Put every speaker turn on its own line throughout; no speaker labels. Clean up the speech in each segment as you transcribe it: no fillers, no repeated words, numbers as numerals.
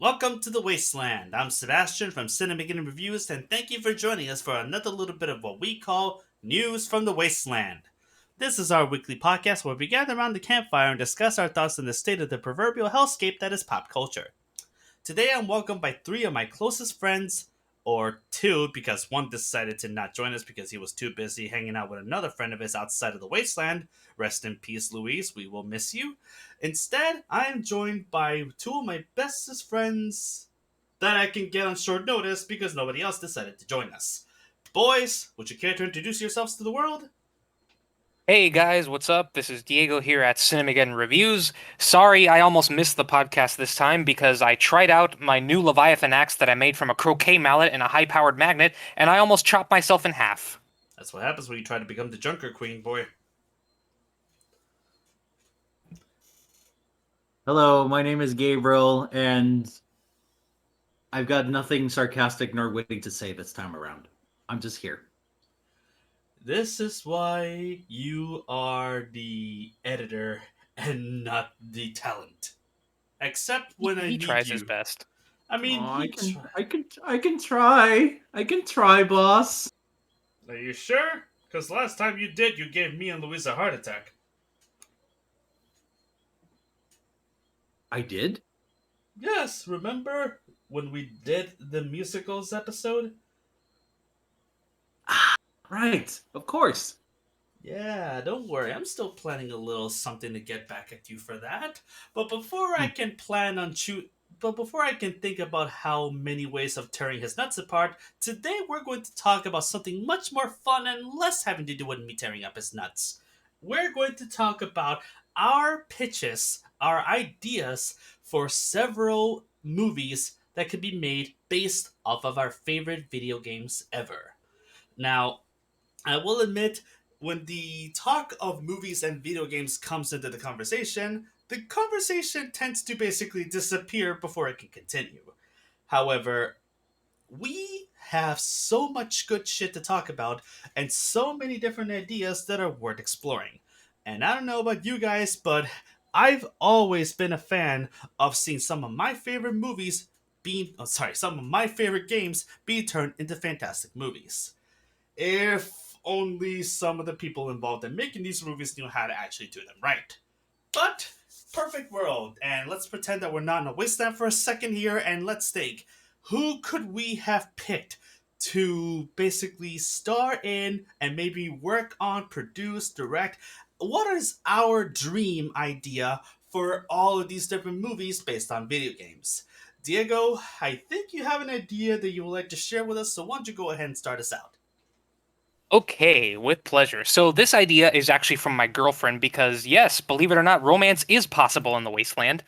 Welcome to the Wasteland. I'm Sebastian from Cinema Reviews, and thank you for joining us for another little bit of what we call News from the Wasteland. This is our weekly podcast where we gather around the campfire and discuss our thoughts on the state of the proverbial hellscape that is pop culture. Today I'm welcomed by three of my closest friends, or two, because one decided to not join us because he was too busy hanging out with another friend of his outside of the wasteland. Rest in peace, Louise. We will miss you. Instead, I am joined by two of my bestest friends that I can get on short notice because nobody else decided to join us. Boys, would you care to introduce yourselves to the world?
Hey guys, what's up? This is Diego here at Cinemageddon Reviews. Sorry, I almost missed the podcast this time because I tried out my new Leviathan axe that I made from a croquet mallet and a high-powered magnet, and I almost chopped myself in half.
That's what happens when you try to become the Junker Queen, boy.
Hello, my name is Gabriel, and I've got nothing sarcastic nor witty to say this time around. I'm just here.
This is why you are the editor and not the talent. Except when I
He
need
tries
you.
his best.
I mean,
Aw, I can try. I can try, boss.
Are you sure? Because last time you did, you gave me and Louise a heart attack.
I did?
Yes, remember when we did the musicals episode?
Right, of course.
Yeah, don't worry. I'm still planning a little something to get back at you for that. But before I
Hmm.
can plan on but before I can think about how many ways of tearing his nuts apart, today we're going to talk about something much more fun and less having to do with me tearing up his nuts. We're going to talk about our pitches, our ideas for several movies that could be made based off of our favorite video games ever. Now, I will admit, when the talk of movies and video games comes into the conversation tends to basically disappear before it can continue. However, we have so much good shit to talk about and so many different ideas that are worth exploring. And I don't know about you guys, but I've always been a fan of seeing some of my favorite movies some of my favorite games being turned into fantastic movies. If only some of the people involved in making these movies knew how to actually do them right. But, perfect world, and let's pretend that we're not in a wasteland for a second here, and let's think, who could we have picked to basically star in and maybe work on, produce, direct? What is our dream idea for all of these different movies based on video games? Diego, I think you have an idea that you would like to share with us, so why don't you go ahead and start us out?
Okay, with pleasure. So this idea is actually from my girlfriend because, yes, believe it or not, romance is possible in the Wasteland.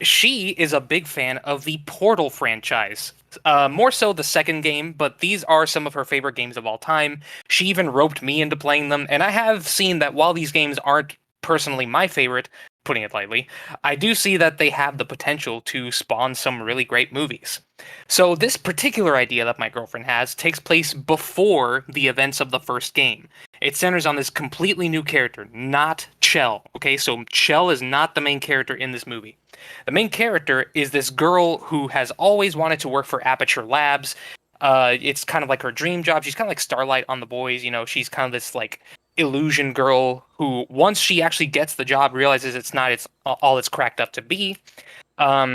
She is a big fan of the Portal franchise. More so the second game, but these are some of her favorite games of all time. She even roped me into playing them, and I have seen that while these games aren't personally my favorite, putting it lightly, I do see that they have the potential to spawn some really great movies. So this particular idea that my girlfriend has takes place before the events of the first game. It centers on this completely new character, not Chell. Okay, so Chell is not the main character in this movie. The main character is this girl who has always wanted to work for Aperture Labs. It's kind of like her dream job. She's kind of like Starlight on The Boys. You know, she's kind of this like illusion girl who, once she actually gets the job, realizes it's not all it's cracked up to be.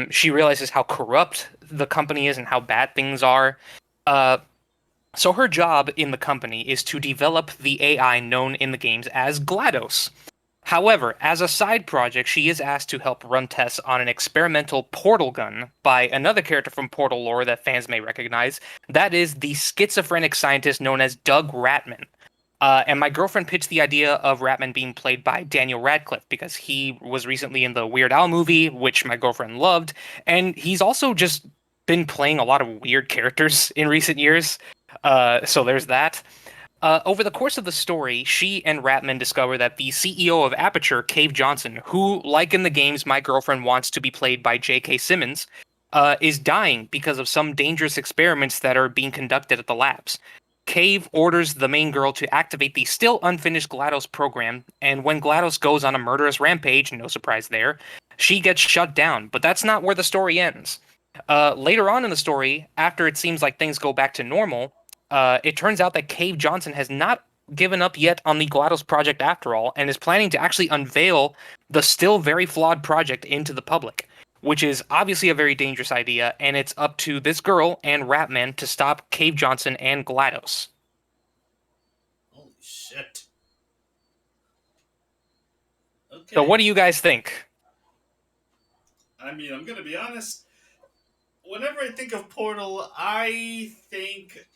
She realizes how corrupt the company is and how bad things are. Uh, so her job in the company is to develop the AI known in the games as GLaDOS. However, as a side project, she is asked to help run tests on an experimental portal gun by another character from Portal lore that fans may recognize. That is the schizophrenic scientist known as Doug Ratman. And my girlfriend pitched the idea of Ratman being played by Daniel Radcliffe because he was recently in the Weird Al movie, which my girlfriend loved, and he's also just been playing a lot of weird characters in recent years. So there's that. Over the course of the story, she and Ratman discover that the CEO of Aperture, Cave Johnson, who, like in the games, my girlfriend wants to be played by J.K. Simmons, is dying because of some dangerous experiments that are being conducted at the labs. Cave orders the main girl to activate the still unfinished GLaDOS program, and when GLaDOS goes on a murderous rampage, no surprise there, She gets shut down, but that's not where the story ends. Later on in the story, after it seems like things go back to normal, it turns out that Cave Johnson has not given up yet on the GLaDOS project after all, and is planning to actually unveil the still very flawed project into the public, which is obviously a very dangerous idea, and it's up to this girl and Ratman to stop Cave Johnson and GLaDOS.
Holy shit.
So, what
Okay.
do you guys think?
I mean, I'm gonna be honest. Whenever I think of Portal, I think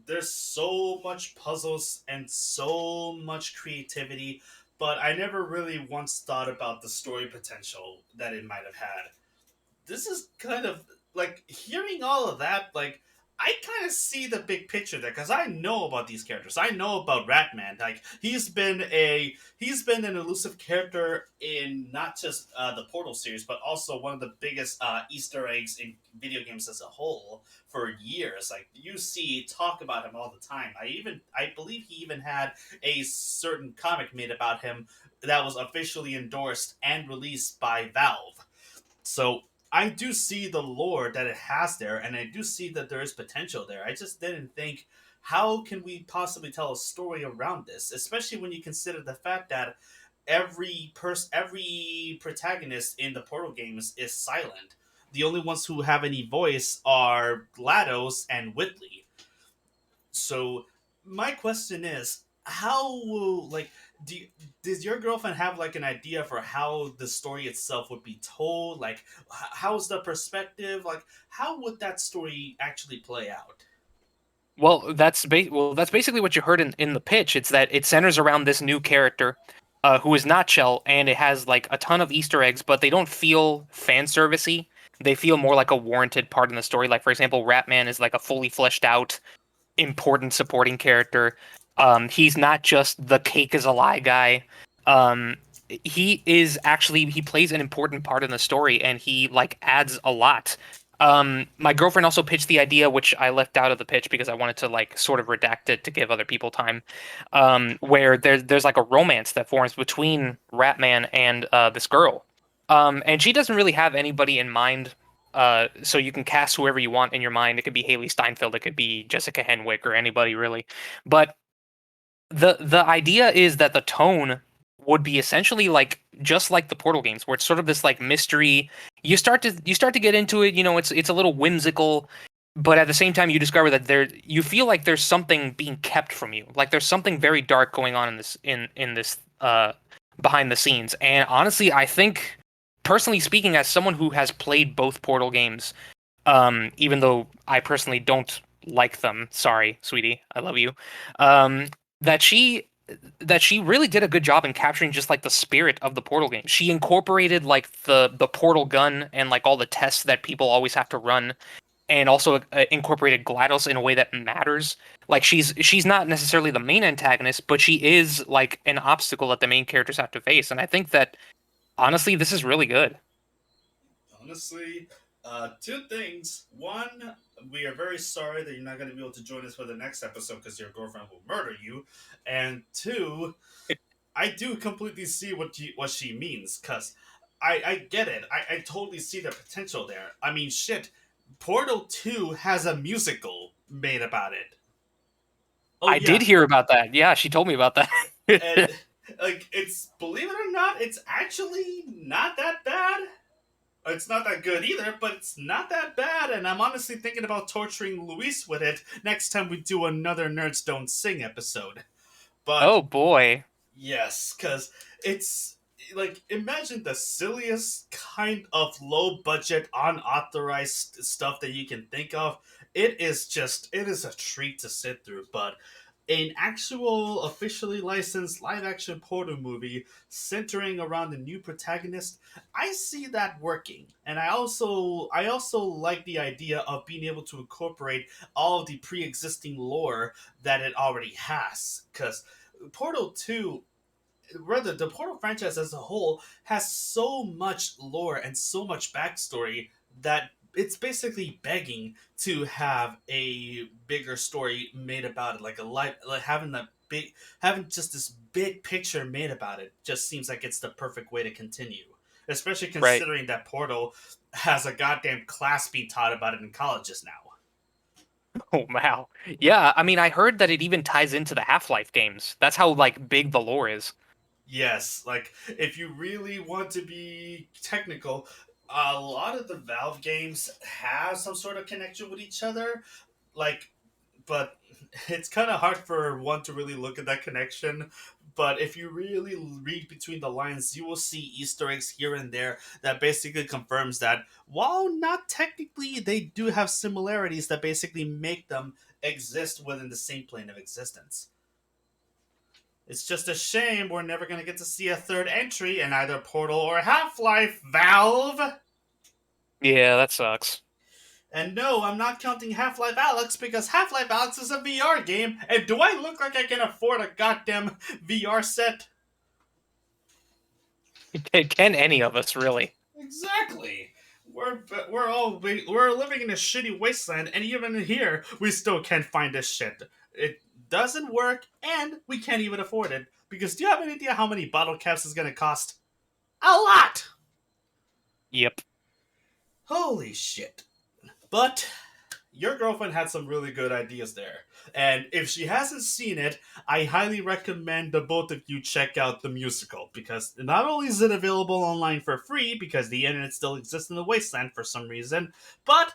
there's so much puzzles and so much creativity, but I never really once thought about the story potential that it might have had. This is kind of like hearing all of that. Like, I kind of see the big picture there because I know about these characters. I know about Ratman. Like, he's been an elusive character in not just the Portal series, but also one of the biggest Easter eggs in video games as a whole for years. Like, you see talk about him all the time. I believe he even had a certain comic made about him that was officially endorsed and released by Valve. So I do see the lore that it has there, and I do see that there is potential there. I just didn't think, how can we possibly tell a story around this, especially when you consider the fact that every protagonist in the Portal games is silent. The only ones who have any voice are GLaDOS and Whitley. So my question is, how will like do you, does your girlfriend have like an idea for how the story itself would be told? Like, how's the perspective? Like, how would that story actually play out?
That's basically what you heard in the pitch. It's that it centers around this new character, who is not Chell, and it has like a ton of Easter eggs, but they don't feel fan servicey. They feel more like a warranted part in the story. Like for example, Ratman is like a fully fleshed out important supporting character. He's not just the cake is a lie guy. Um, he plays an important part in the story, and he like adds a lot. My girlfriend also pitched the idea, which I left out of the pitch because I wanted to like sort of redact it to give other people time. Where there's like a romance that forms between Ratman and this girl. And she doesn't really have anybody in mind, so you can cast whoever you want in your mind. It could be Haley Steinfeld, it could be Jessica Henwick, or anybody really. But the idea is that the tone would be essentially like just like the Portal games, where it's sort of this like mystery. You start to get into it. You know, it's a little whimsical, but at the same time, you discover that you feel like there's something being kept from you. Like there's something very dark going on in this behind the scenes. And honestly, I think, personally speaking, as someone who has played both Portal games, even though I personally don't like them. Sorry, sweetie, I love you. Um, that she that she really did a good job in capturing just like the spirit of the Portal game. She incorporated like the Portal gun and like all the tests that people always have to run, and also incorporated GLaDOS in a way that matters. Like she's not necessarily the main antagonist, but she is like an obstacle that the main characters have to face. And I think that honestly, this is really good.
Honestly, two things. One, we are very sorry that you're not going to be able to join us for the next episode because your girlfriend will murder you. And two, I do completely see what she means because I get it. I totally see the potential there. I mean, shit. Portal 2 has a musical made about it. Oh
I did
yeah,
hear about that. Yeah, she told me about
and
that.
like it's, believe it or not, it's actually not that bad. It's not that good either, but it's not that bad. And I'm honestly thinking about torturing Luis with it next time we do another Nerds Don't Sing episode. But
Oh boy.
yes, because it's like, imagine the silliest kind of low budget, unauthorized stuff that you can think of. It is a treat to sit through. But an actual officially licensed live action Portal movie centering around the new protagonist, I see that working. And I also like the idea of being able to incorporate all of the pre-existing lore that it already has, cuz Portal 2, rather the Portal franchise as a whole, has so much lore and so much backstory that it's basically begging to have a bigger story made about it, like a life, like having just this big picture made about it. Just seems like it's the perfect way to continue. especially
Right.
considering that Portal has a goddamn class being taught about it in colleges now.
Oh wow. Yeah, I mean, I heard that it even ties into the Half-Life games. That's how like big the lore is.
Yes, like if you really want to be technical, a lot of the Valve games have some sort of connection with each other. Like, but it's kind of hard for one to really look at that connection. But if you really read between the lines, you will see Easter eggs here and there that basically confirms that while not technically, they do have similarities that basically make them exist within the same plane of existence. It's just a shame we're never going to get to see a third entry in either Portal or Half Life, Valve!
Yeah, that sucks.
And no, I'm not counting Half Life Alex because Half Life Alex is a VR game, and do I look like I can afford a goddamn VR set?
Can any of us really?
Exactly. We're living in a shitty wasteland, and even here we still can't find this shit. It doesn't work, and we can't even afford it. Because do you have any idea how many bottle caps is gonna cost? A lot.
Yep.
Holy shit. But your girlfriend had some really good ideas there. And if she hasn't seen it, I highly recommend the both of you check out the musical because not only is it available online for free because the internet still exists in the wasteland for some reason, but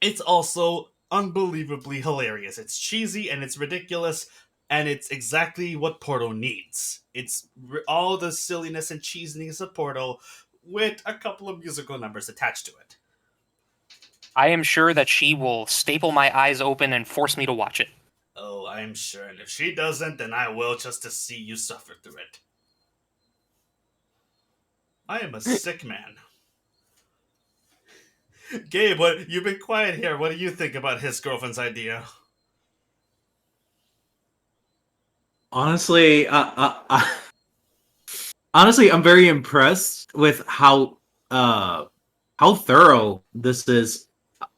it's also unbelievably hilarious. It's cheesy and it's ridiculous and it's exactly what Portal needs. It's all the silliness and cheesiness of Portal with a couple of musical numbers attached to it.
I am sure that she will staple my eyes open and force me to watch it.
Oh, I'm sure. And if she doesn't, then I will just to see you suffer through it. I am a sick man. Gabe, what you've been quiet here. What do you think about his girlfriend's idea?
Honestly, honestly, I'm very impressed with how thorough this is.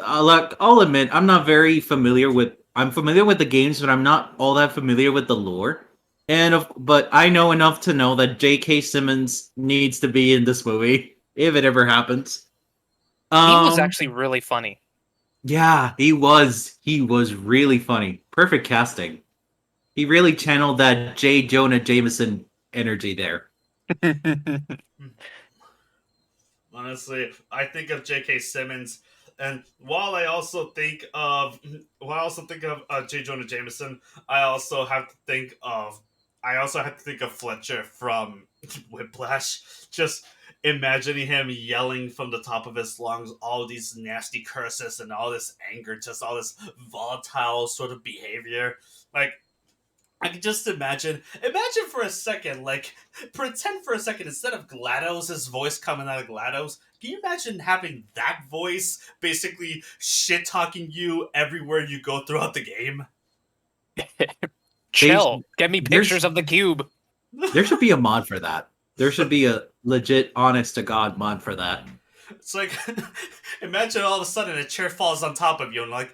I'll admit, I'm not very familiar with. I'm familiar with the games, but I'm not all that familiar with the lore. But I know enough to know that J.K. Simmons needs to be in this movie if it ever happens.
He was
Um,
actually really funny.
yeah, he was. He was really funny. Perfect casting. He really channeled that J. Jonah Jameson energy there.
Honestly, I think of J.K. Simmons, and while I also think of J. Jonah Jameson, I also have to think of Fletcher from Whiplash. Just imagining him yelling from the top of his lungs all these nasty curses and all this anger, just all this volatile sort of behavior. Like I can just imagine for a second, like, pretend for a second, instead of GLaDOS' voice coming out of GLaDOS, can you imagine having that voice basically shit talking you everywhere you go throughout the game?
They
Chill. Get me
there's
pictures of the cube.
there should be a mod for that. There should be a legit, honest to god mod for that.
It's like, imagine all of a sudden a chair falls on top of you and, like,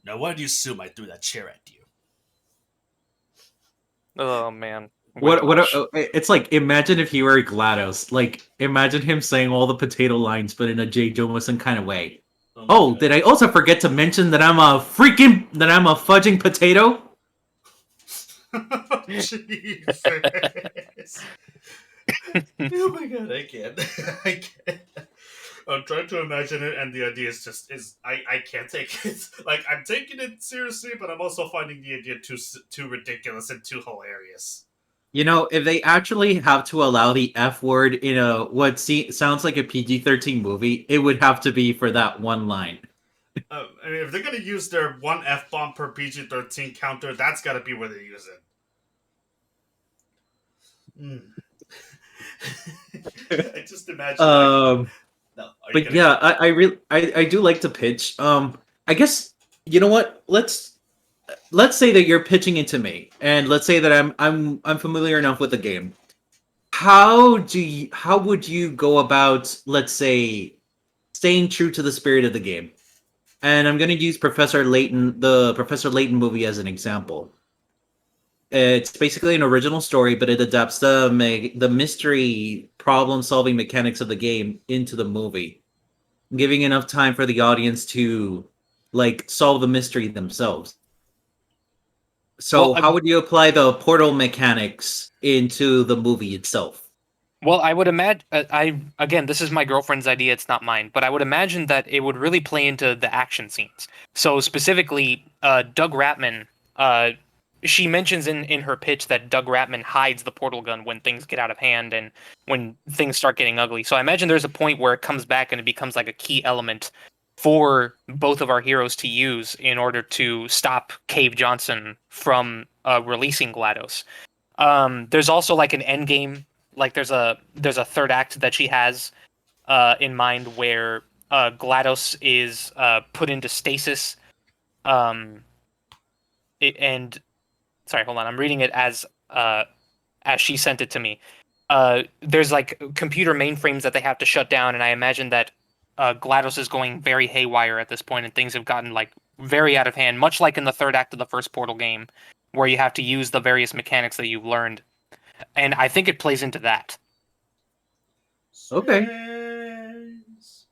now why do you assume I threw that chair at you?
Oh man.
What?
Whiplash.
It's like imagine if he were GLaDOS. Like imagine him saying all the potato lines, but in a J. Jonah kind of way.
Oh my
Oh,
god.
did I also forget to mention that I'm a fudging potato?
Jesus. Oh my god, I can't. I can't. I'm trying to imagine it, and the idea is I can't take it. Like I'm taking it seriously, but I'm also finding the idea too ridiculous and too hilarious.
You know, if they actually have to allow the F word in a sounds like a PG-13 movie, it would have to be for that one line.
I mean, if they're gonna use their one F bomb per PG-13 counter, that's got to be where they use it. Mm. I just imagine like
Um,
no. Are you
but
gonna
yeah,
go?
I do like to pitch. I guess you know what? Let's say that you're pitching it to me, and let's say that I'm familiar enough with the game. How would you go about, let's say, staying true to the spirit of the game? And I'm going to use the Professor Layton movie as an example. It's basically an original story, but it adapts the mystery problem solving mechanics of the game into the movie, giving enough time for the audience to like solve the mystery themselves.
Well,
So, how would you apply the portal mechanics into the movie itself?
Well, I would imagine. I again, this is my girlfriend's idea. It's not mine, but I would imagine that it would really play into the action scenes. So specifically, Doug Ratman. She mentions in her pitch that Doug Ratman hides the portal gun when things get out of hand and when things start getting ugly. So I imagine there's a point where it comes back and it becomes like a key element for both of our heroes to use in order to stop Cave Johnson from releasing GLaDOS. There's also like an end game, like there's a third act that she has in mind where GLaDOS is put into stasis. Um, and sorry, hold on, I'm reading it as she sent it to me. There's like computer mainframes that they have to shut down, and I imagine that GLaDOS is going very haywire at this point, and things have gotten like very out of hand, much like in the third act of the first Portal game, where you have to use the various mechanics that you've learned, and I think it plays into that.
Okay.
Space.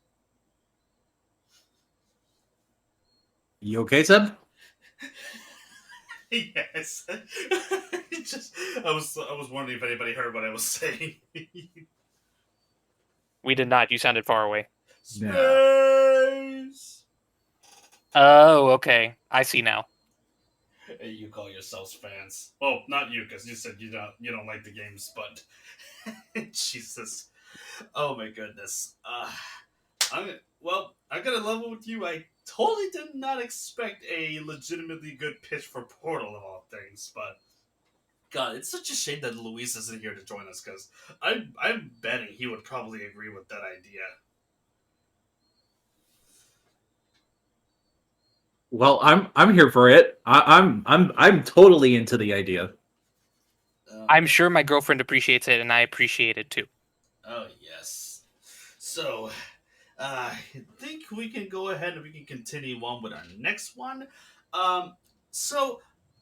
You okay, Seb?
Yes. Just I was wondering if anybody heard what I was saying.
We did not. You sounded far away.
Space.
Oh, okay. I see now.
Hey, you call yourselves fans. Well, not you, because you said you don't like the games, but Jesus. Oh my goodness. I got to level with you. I totally did not expect a legitimately good pitch for Portal of all things, but God, it's such a shame that Luis isn't here to join us because I'm betting he would probably agree with that idea.
Well, I'm here for it. I'm totally into the idea.
I'm sure my girlfriend appreciates it, and I appreciate it too.
Oh yes. So, I think we can go ahead and we can continue on with our next one. Um, so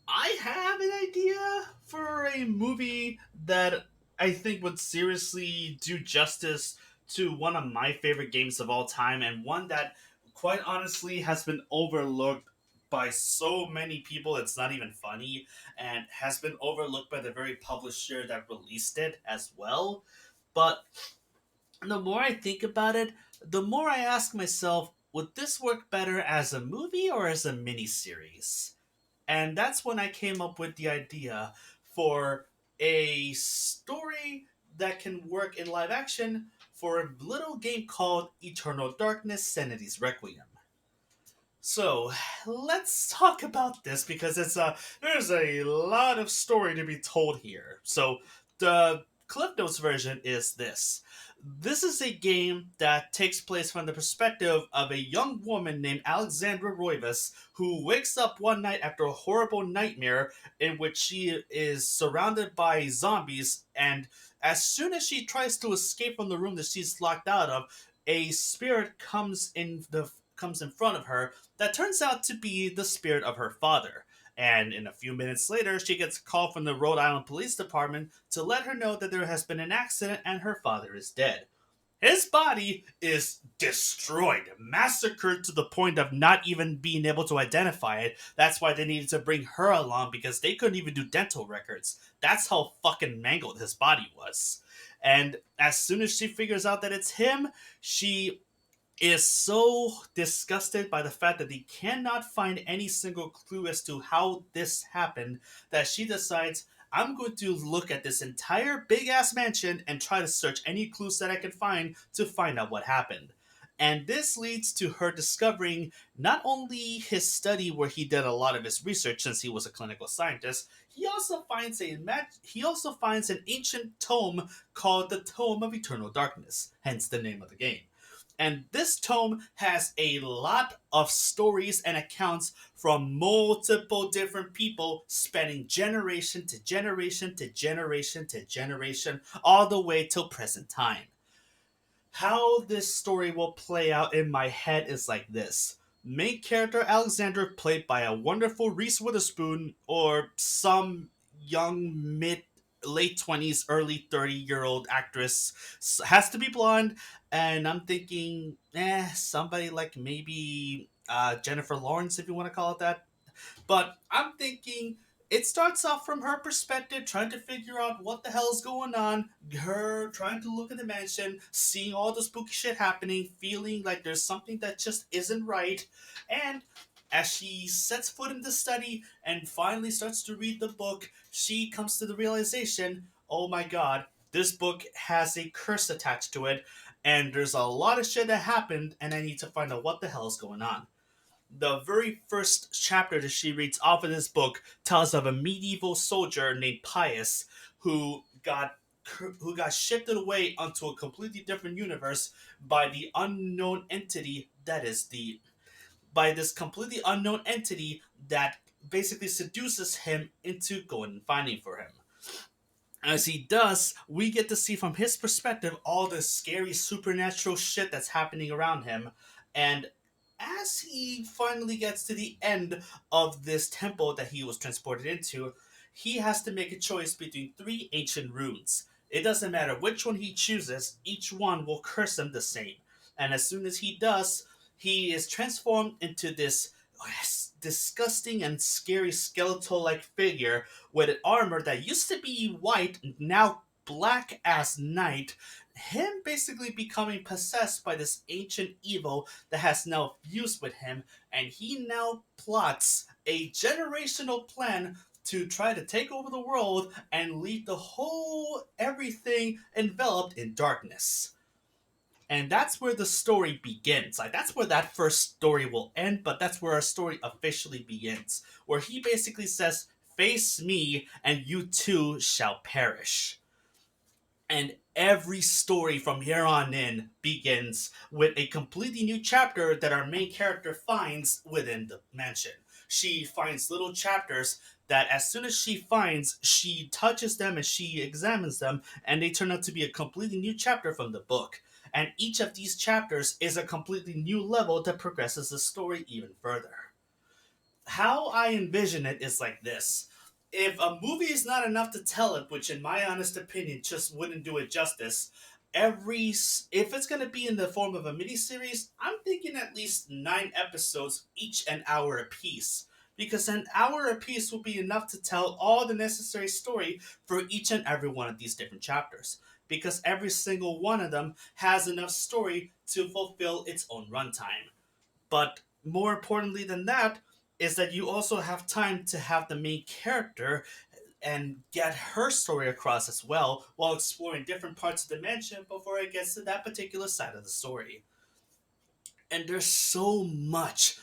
I have an idea for a movie that I think would seriously do justice to one of my favorite games of all time, and one that, quite honestly, has been overlooked by so many people it's not even funny, and has been overlooked by the very publisher that released it as well. But the more I think about it, the more I ask myself, would this work better as a movie or as a miniseries? And that's when I came up with the idea for a story that can work in live action for a little game called Eternal Darkness Sanity's Requiem. So let's talk about this because there's a lot of story to be told here. So the Cliff Notes version is this. This is a game that takes place from the perspective of a young woman named Alexandra Roivas who wakes up one night after a horrible nightmare in which she is surrounded by zombies, and as soon as she tries to escape from the room that she's locked out of, a spirit comes in front of her that turns out to be the spirit of her father. And in a few minutes later, she gets a call from the Rhode Island Police Department to let her know that there has been an accident and her father is dead. His body is destroyed, massacred to the point of not even being able to identify it. That's why they needed to bring her along because they couldn't even do dental records. That's how fucking mangled his body was. And as soon as she figures out that it's him, she is so disgusted by the fact that they cannot find any single clue as to how this happened that she decides, I'm going to look at this entire big ass mansion and try to search any clues that I can find to find out what happened. And this leads to her discovering not only his study where he did a lot of his research since he was a clinical scientist, he also finds an ancient tome called the Tome of Eternal Darkness, hence the name of the game. And this tome has a lot of stories and accounts from multiple different people spanning generation to generation to generation to generation, all the way till present time. How this story will play out in my head is like this. Main character Alexander, played by a wonderful Reese Witherspoon, or some young mid late 20s early 30-year-old actress, has to be blonde, and I'm thinking somebody like maybe Jennifer Lawrence, if you want to call it that. But I'm thinking it starts off from her perspective, trying to figure out what the hell's going on. Her trying to look at the mansion, seeing all the spooky shit happening, feeling like there's something that just isn't right. And as she sets foot in the study and finally starts to read the book, she comes to the realization, oh my god, this book has a curse attached to it, and there's a lot of shit that happened, and I need to find out what the hell is going on. The very first chapter that she reads off of this book tells of a medieval soldier named Pius who got shifted away onto a completely different universe by the unknown entity that is the by this completely unknown entity that basically seduces him into going and finding for him. As he does, we get to see from his perspective all the scary supernatural shit that's happening around him. And as he finally gets to the end of this temple that he was transported into, he has to make a choice between three ancient runes. It doesn't matter which one he chooses, each one will curse him the same. And as soon as he does, he is transformed into this disgusting and scary skeletal like figure with an armor that used to be white, now black as night. Him basically becoming possessed by this ancient evil that has now fused with him, and he now plots a generational plan to try to take over the world and leave the whole everything enveloped in darkness. And that's where the story begins. Like, that's where that first story will end, but that's where our story officially begins, where he basically says, face me and you too shall perish. And every story from here on in begins with a completely new chapter that our main character finds within the mansion. She finds little chapters that as soon as she finds, she touches them and she examines them, and they turn out to be a completely new chapter from the book. And each of these chapters is a completely new level that progresses the story even further. How I envision it is like this. If a movie is not enough to tell it, which in my honest opinion just wouldn't do it justice, if it's going to be in the form of a miniseries, I'm thinking at least 9 episodes, each an hour apiece. Because an hour apiece will be enough to tell all the necessary story for each and every one of these different chapters. Because every single one of them has enough story to fulfill its own runtime. But more importantly than that is that you also have time to have the main character and get her story across as well while exploring different parts of the mansion before it gets to that particular side of the story. And there's so much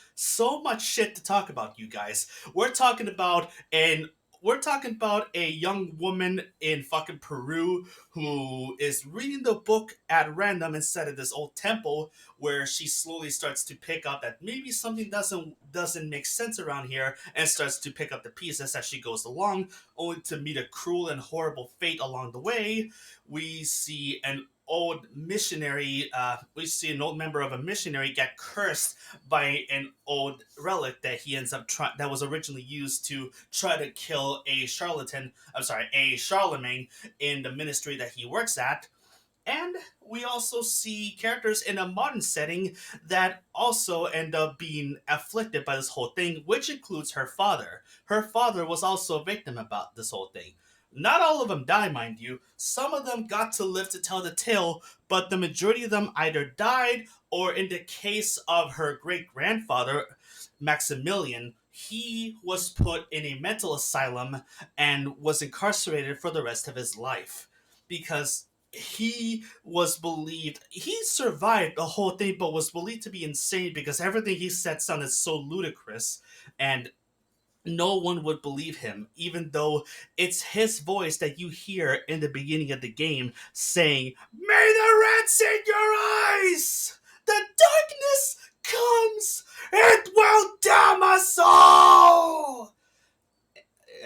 shit to talk about, you guys. We're talking about a young woman in fucking Peru who is reading the book at random instead of this old temple, where she slowly starts to pick up that maybe something doesn't make sense around here, and starts to pick up the pieces as she goes along, only to meet a cruel and horrible fate along the way. We see an old missionary, we see an old member of a missionary get cursed by an old relic that he ends up that was originally used to try to kill a charlatan. I'm sorry, a Charlemagne in the ministry that he works at. And we also see characters in a modern setting that also end up being afflicted by this whole thing, which includes her father. Her father was also a victim about this whole thing. Not all of them die, mind you. Some of them got to live to tell the tale, but the majority of them either died, or in the case of her great grandfather, Maximilian, he was put in a mental asylum and was incarcerated for the rest of his life. Because he survived the whole thing, but was believed to be insane because everything he said sounded so ludicrous, and no one would believe him, even though it's his voice that you hear in the beginning of the game saying, "May the rats in your eyes! The darkness comes! It will damn us all!"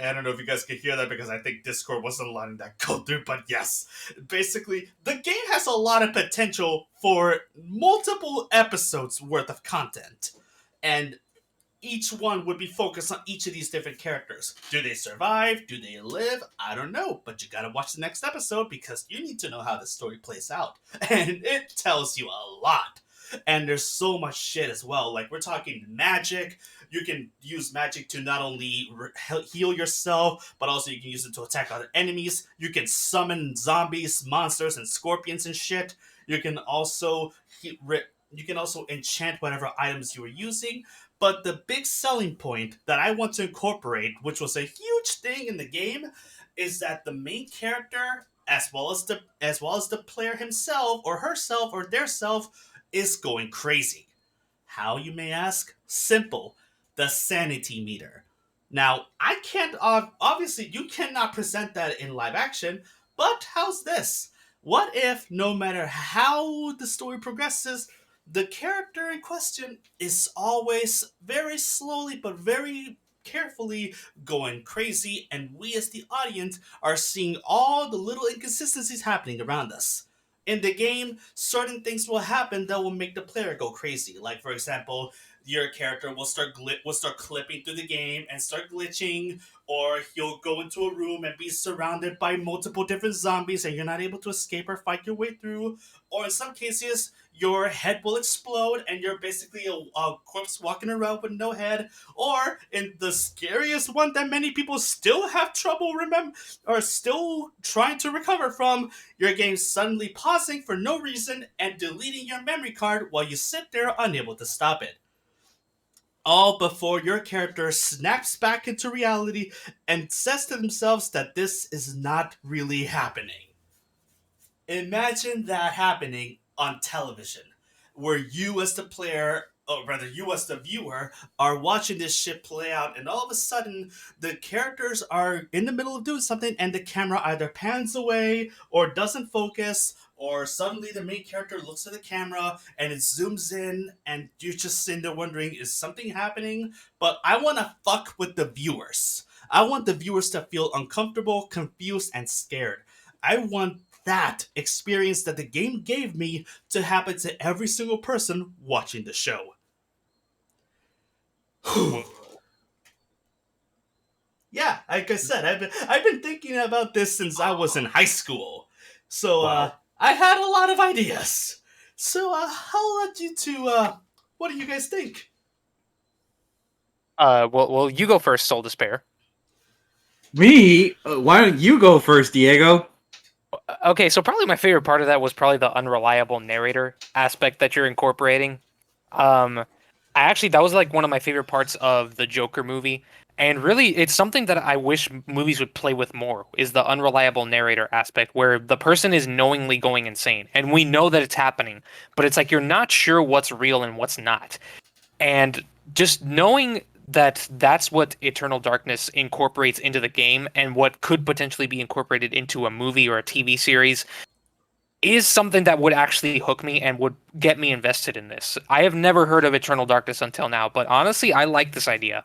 I don't know if you guys could hear that because I think Discord wasn't letting that go through, but yes. Basically, the game has a lot of potential for multiple episodes worth of content. And each one would be focused on each of these different characters. Do they survive? Do they live? I don't know, but you gotta watch the next episode because you need to know how the story plays out. And it tells you a lot. And there's so much shit as well. Like, we're talking magic. You can use magic to not only heal yourself, but also you can use it to attack other enemies. You can summon zombies, monsters, and scorpions and shit. You can also you can also enchant whatever items you are using. But the big selling point that I want to incorporate, which was a huge thing in the game, is that the main character, as well as the player himself or herself or their self, is going crazy. How, you may ask? Simple. The sanity meter. Now, I can't, obviously, you cannot present that in live action, but how's this? What if, no matter how the story progresses, the character in question is always very slowly but very carefully going crazy, and we as the audience are seeing all the little inconsistencies happening around us? In the game, certain things will happen that will make the player go crazy. Like, for example, your character will start clipping through the game and start glitching, or he'll go into a room and be surrounded by multiple different zombies and you're not able to escape or fight your way through. Or in some cases, your head will explode and you're basically a corpse walking around with no head. Or in the scariest one that many people still have trouble remember or still trying to recover from, your game suddenly pausing for no reason and deleting your memory card while you sit there unable to stop it. All before your character snaps back into reality and says to themselves that this is not really happening. Imagine that happening on television, where you as the player, or rather you as the viewer, are watching this shit play out, and all of a sudden the characters are in the middle of doing something, and the camera either pans away or doesn't focus, or suddenly the main character looks at the camera and it zooms in, and you're just sitting there wondering, is something happening? But I want to fuck with the viewers. I want the viewers to feel uncomfortable, confused, and scared. I want that experience that the game gave me to happen to every single person watching the show.
Whoa.
Yeah, like I said, I've been thinking about this since I was in high school. So
Wow.
I had a lot of ideas. So I'll let you to what do you guys think?
Well, you go first, Soul Despair.
Me? Why don't you go first, Diego?
Okay, so probably my favorite part of that was probably the unreliable narrator aspect that you're incorporating. Um, I actually that was like one of my favorite parts of the Joker movie, and really it's something that I wish movies would play with more is the unreliable narrator aspect where the person is knowingly going insane, and we know that it's happening, but it's like you're not sure what's real and what's not. And just knowing that that's what Eternal Darkness incorporates into the game and what could potentially be incorporated into a movie or a TV series is something that would actually hook me and would get me invested in this. I have never heard of Eternal Darkness until now, but honestly, I like this idea.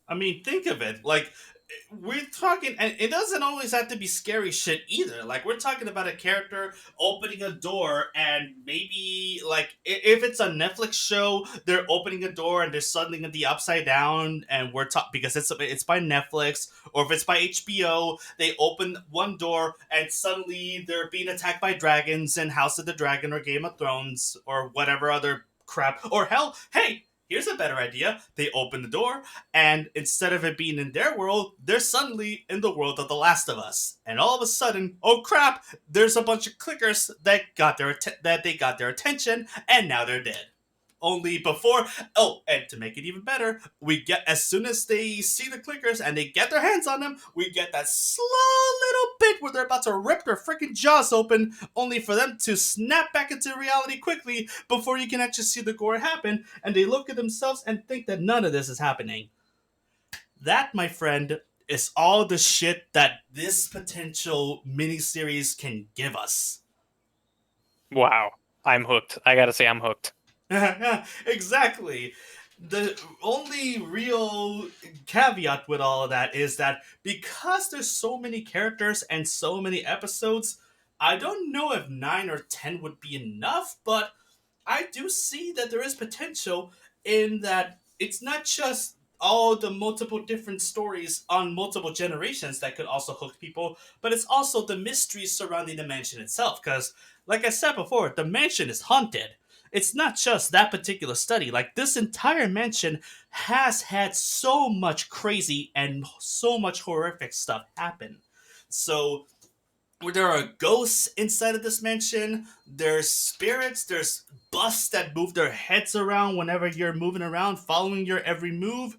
I mean, think of it. Like, we're talking, and it doesn't always have to be scary shit either. Like, we're talking about a character opening a door, and maybe, like, if it's a Netflix show, they're opening a door and they're suddenly in the upside down, and we're talking because it's by Netflix, or if it's by HBO, they open one door and suddenly they're being attacked by dragons in House of the Dragon or Game of Thrones or whatever other crap. Or hell, hey, here's a better idea. They open the door, and instead of it being in their world, they're suddenly in the world of The Last of Us. And all of a sudden, oh crap, there's a bunch of clickers that they got their attention, and now they're dead. Only before, oh, and to make it even better, we get as soon as they see the clickers and they get their hands on them, we get that slow little bit where they're about to rip their freaking jaws open, only for them to snap back into reality quickly before you can actually see the gore happen, and they look at themselves and think that none of this is happening. That, my friend, is all the shit that this potential miniseries can give us.
Wow, I'm hooked. I gotta say, I'm hooked.
Exactly. The only real caveat with all of that is that because there's so many characters and so many episodes, I don't know if 9 or 10 would be enough, but I do see that there is potential in that it's not just all the multiple different stories on multiple generations that could also hook people, but it's also the mysteries surrounding the mansion itself. Because, like I said before, the mansion is haunted. It's not just that particular study. Like, this entire mansion has had so much crazy and so much horrific stuff happen. So, where there are ghosts inside of this mansion, there's spirits, there's busts that move their heads around whenever you're moving around, following your every move.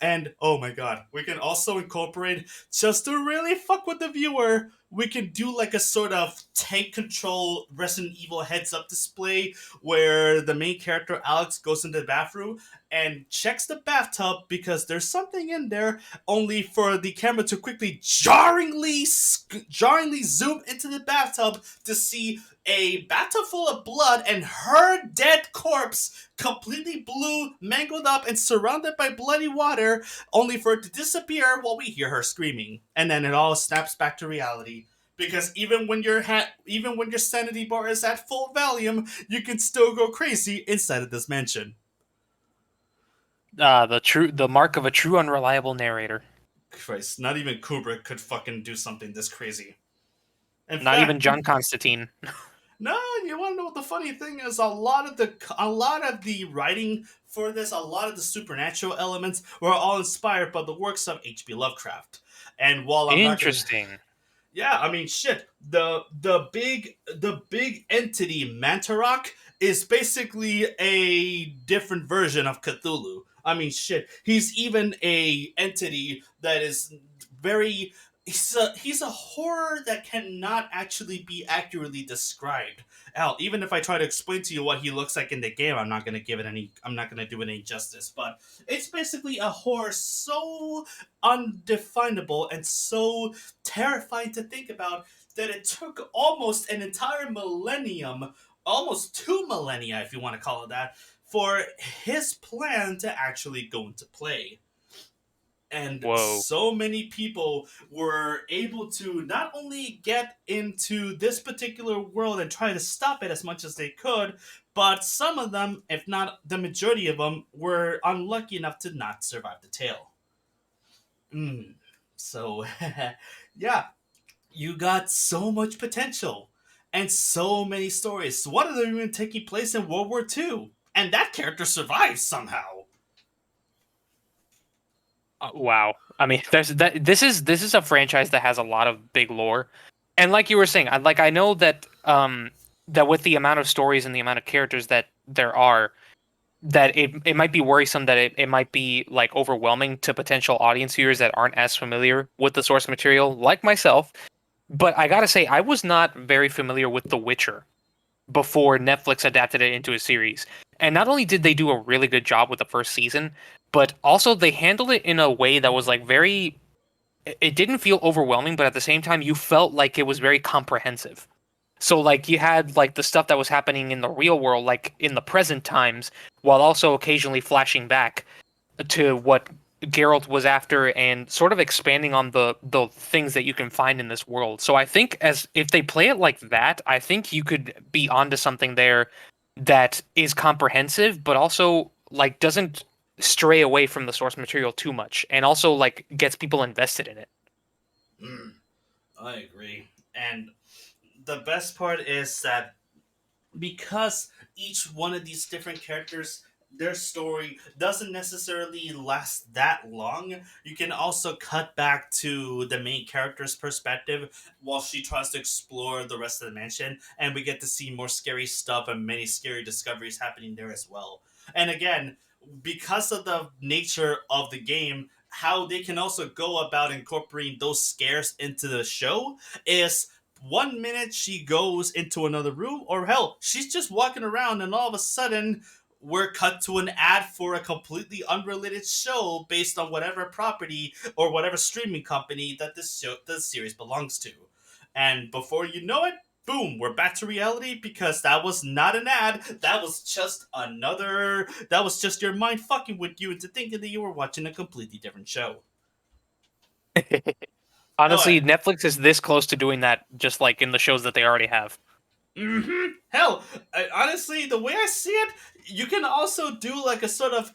And oh my god, we can also incorporate, just to really fuck with the viewer, we can do like a sort of tank control Resident Evil heads up display where the main character Alex goes into the bathroom and checks the bathtub because there's something in there, only for the camera to quickly jarringly zoom into the bathtub to see a bathtub full of blood and her dead corpse, completely blue, mangled up, and surrounded by bloody water, only for it to disappear while we hear her screaming. And then it all snaps back to reality. Because even when your sanity bar is at full volume, you can still go crazy inside of this mansion.
The mark of a true unreliable narrator.
Christ, not even Kubrick could fucking do something this crazy. In
Not even
fact,
John Constantine.
no, you want to know what the funny thing is? A lot of the writing for this, a lot of the supernatural elements were all inspired by the works of H.P. Lovecraft. And while I'm not gonna,
Interesting.
yeah, I mean, shit. The big entity Mantarok is basically a different version of Cthulhu. I mean, shit. He's even a entity that is very. He's a horror that cannot actually be accurately described. Hell, even if I try to explain to you what he looks like in the game, I'm not gonna give it any. I'm not gonna do it any justice. But it's basically a horror so undefinable and so terrifying to think about that it took almost an entire millennium, almost 2 millennia, if you want to call it that, for his plan to actually go into play. And
Whoa.
so many people were able to not only get into this particular world and try to stop it as much as they could, but some of them, if not the majority of them, were unlucky enough to not survive the tale. Mm. So, yeah, you got so much potential and so many stories. One of them even taking place in World War II, and that character survives somehow.
Wow. I mean, there's that. This is a franchise that has a lot of big lore, and like you were saying, I know that that with the amount of stories and the amount of characters that there are, that it might be worrisome that it might be like overwhelming to potential audience viewers that aren't as familiar with the source material, like myself. But I gotta say, I was not very familiar with The Witcher before Netflix adapted it into a series. And not only did they do a really good job with the first season, but also they handled it in a way that was like very, it didn't feel overwhelming, but at the same time you felt like it was very comprehensive. So like you had like the stuff that was happening in the real world, like in the present times, while also occasionally flashing back to what Geralt was after and sort of expanding on the things that you can find in this world. So I think as if they play it like that, I think you could be onto something there that is comprehensive, but also like doesn't stray away from the source material too much, and also like gets people invested in it.
Mm, I agree. And the best part is that because each one of these different characters, their story doesn't necessarily last that long, you can also cut back to the main character's perspective while she tries to explore the rest of the mansion, and we get to see more scary stuff and many scary discoveries happening there as well. And again, because of the nature of the game, how they can also go about incorporating those scares into the show is 1 minute she goes into another room, or hell, she's just walking around, and all of a sudden, we're cut to an ad for a completely unrelated show based on whatever property or whatever streaming company that the series belongs to. And before you know it, boom, we're back to reality because that was not an ad. That was just your mind fucking with you into thinking that you were watching a completely different show. Oh,
Honestly, Netflix is this close to doing that just like in the shows that they already have.
Hell, honestly, the way I see it, you can also do like a sort of.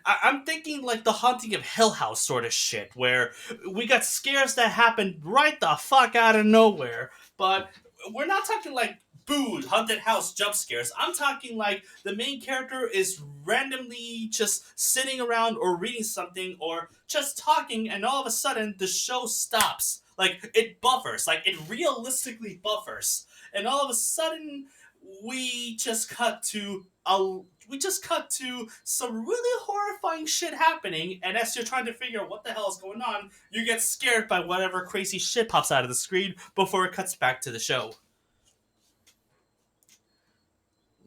I'm thinking like the Haunting of Hill House sort of shit, where we got scares that happen right the fuck out of nowhere. But we're not talking like boo haunted house jump scares. I'm talking like the main character is randomly just sitting around or reading something or just talking, and all of a sudden the show stops. Like it buffers, like it realistically buffers, and all of a sudden we just cut to some really horrifying shit happening, and as you're trying to figure out what the hell is going on, you get scared by whatever crazy shit pops out of the screen before it cuts back to the show.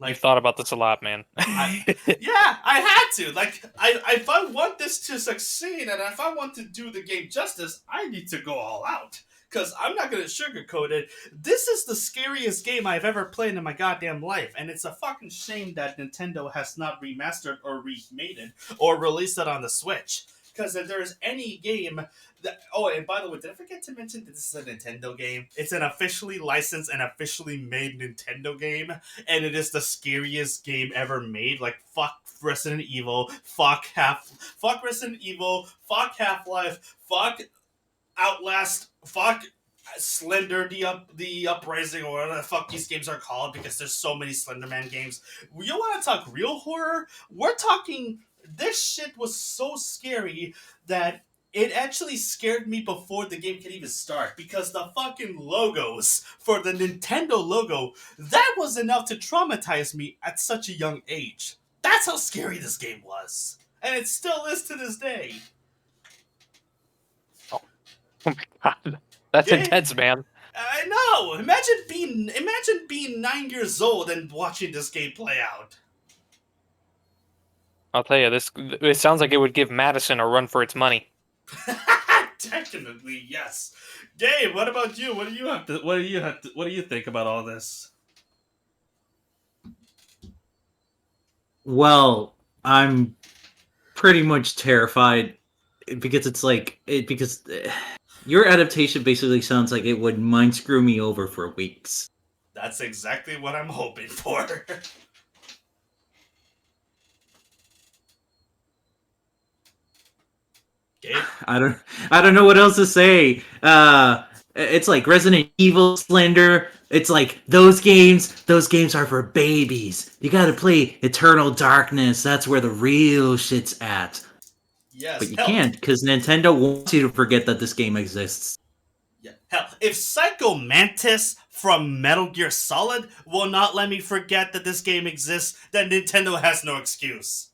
You've
Like,
thought about this a lot, man.
yeah, I had to. Like, if I want this to succeed and if I want to do the game justice, I need to go all out. Because I'm not going to sugarcoat it. This is the scariest game I've ever played in my goddamn life. And it's a fucking shame that Nintendo has not remastered or remade it or released it on the Switch. Because if there's any game that. Oh, and by the way, did I forget to mention that this is a Nintendo game? It's an officially licensed and officially made Nintendo game. And it is the scariest game ever made. Like, fuck Resident Evil, fuck Resident Evil, fuck Half-Life, fuck Outlast, fuck Slender, the Uprising, or whatever the fuck these games are called, because there's so many Slenderman games. You want to talk real horror? We're talking. This shit was so scary that it actually scared me before the game could even start, because the fucking logos for the Nintendo logo, that was enough to traumatize me at such a young age. That's how scary this game was. And it still is to this day.
Oh my god, that's
Yeah,
intense, man.
I know. Imagine being 9 years old and watching this game play out.
I'll tell you, it sounds like it would give Madison a run for its money.
Technically, yes. Gabe, what about you? What do you think about all this?
Well, I'm pretty much terrified because it's like because your adaptation basically sounds like it would mind screw me over for weeks.
That's exactly what I'm hoping for. Gabe?
I don't know what else to say. It's like Resident Evil, Slender. It's like those games are for babies. You gotta play Eternal Darkness. That's where the real shit's at. But
Yes.
you
Hell,
can't because Nintendo wants you to forget that this game exists.
yeah. Hell, if Psycho Mantis from Metal Gear Solid will not let me forget that this game exists, then Nintendo has no excuse.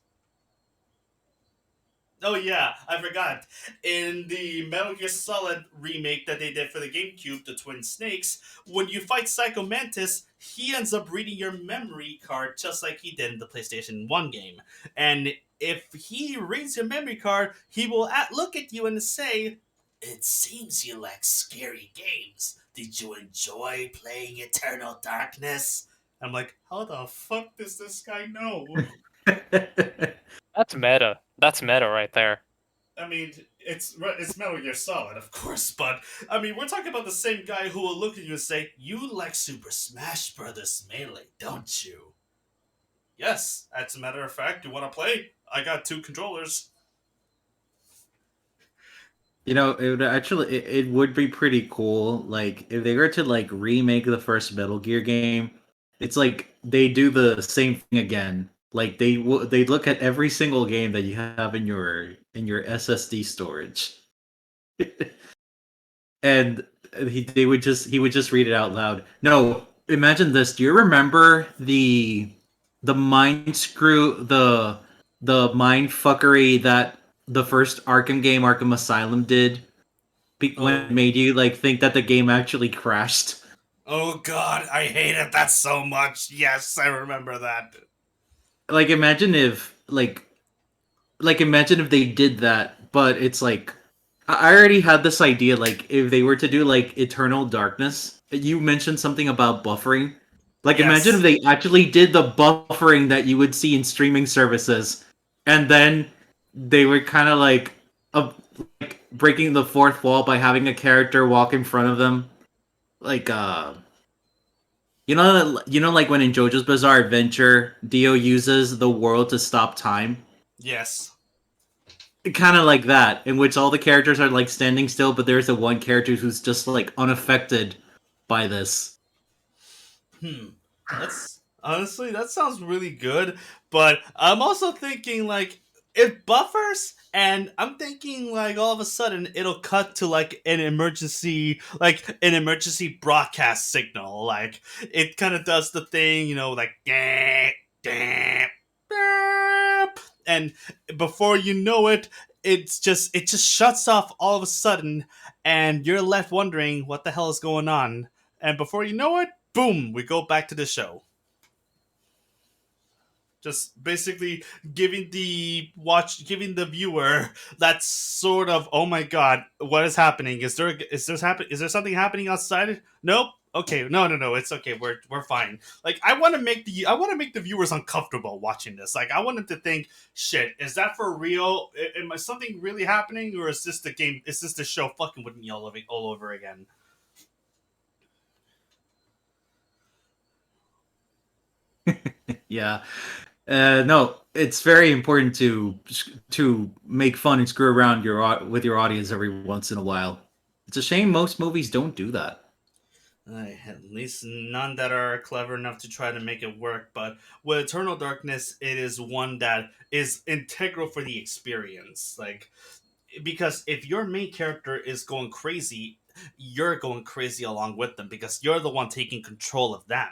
Oh yeah, I forgot. In the Metal Gear Solid remake that they did for the GameCube, the Twin Snakes, when you fight Psycho Mantis, he ends up reading your memory card just like he did in the PlayStation 1 game. And if he reads your memory card, he will look at you and say, "It seems you like scary games. Did you enjoy playing Eternal Darkness?" I'm like, how the fuck does this guy know?
That's meta. That's meta right there.
I mean, it's Metal Gear Solid, of course, but I mean, we're talking about the same guy who will look at you and say, "You like Super Smash Brothers Melee, don't you?" Yes, as a matter of fact, you want to play? I got two controllers.
You know, it would actually it would be pretty cool. Like if they were to like remake the first Metal Gear game, it's like they do the same thing again. Like they look at every single game that you have in your SSD storage, and he would just read it out loud. No, imagine this. Do you remember the mind screw the mind fuckery that the first Arkham game, Arkham Asylum, did when it
Oh,
made you like think that the game actually crashed?
oh God, I hated that so much. Yes, I remember that.
Like imagine if imagine if they did that, but it's like I already had this idea. Like if they were to do like Eternal Darkness, you mentioned something about buffering. Like imagine if
Yes,
they actually did the buffering that you would see in streaming services, and then they were kind of uh, like breaking the fourth wall by having a character walk in front of them, like you know like when in JoJo's Bizarre Adventure, Dio uses the world to stop time.
yes.
kind of like that, in which all the characters are like standing still, but there's the one character who's just like unaffected by this.
Hmm. That's honestly that sounds really good, but I'm also thinking like it buffers and I'm thinking like all of a sudden it'll cut to like an emergency broadcast signal. Like it kind of does the thing, like and before you know it, it just shuts off all of a sudden and you're left wondering what the hell is going on. And before you know it, boom, we go back to the show. Just basically giving the viewer that sort of, oh my god, what is happening? Is there something happening outside? Nope. Okay, no, it's okay. We're fine. Like I want to make the viewers uncomfortable watching this. Like I want them to think, shit, is that for real? Am I something really happening, or is this the game? Is this the show fucking with me all over again?
Yeah. No, it's very important to make fun and screw around with your audience every once in a while. It's a shame most movies don't do that.
At least none that are clever enough to try to make it work. But with Eternal Darkness, it is one that is integral for the experience. Like, because if your main character is going crazy, you're going crazy along with them because you're the one taking control of them.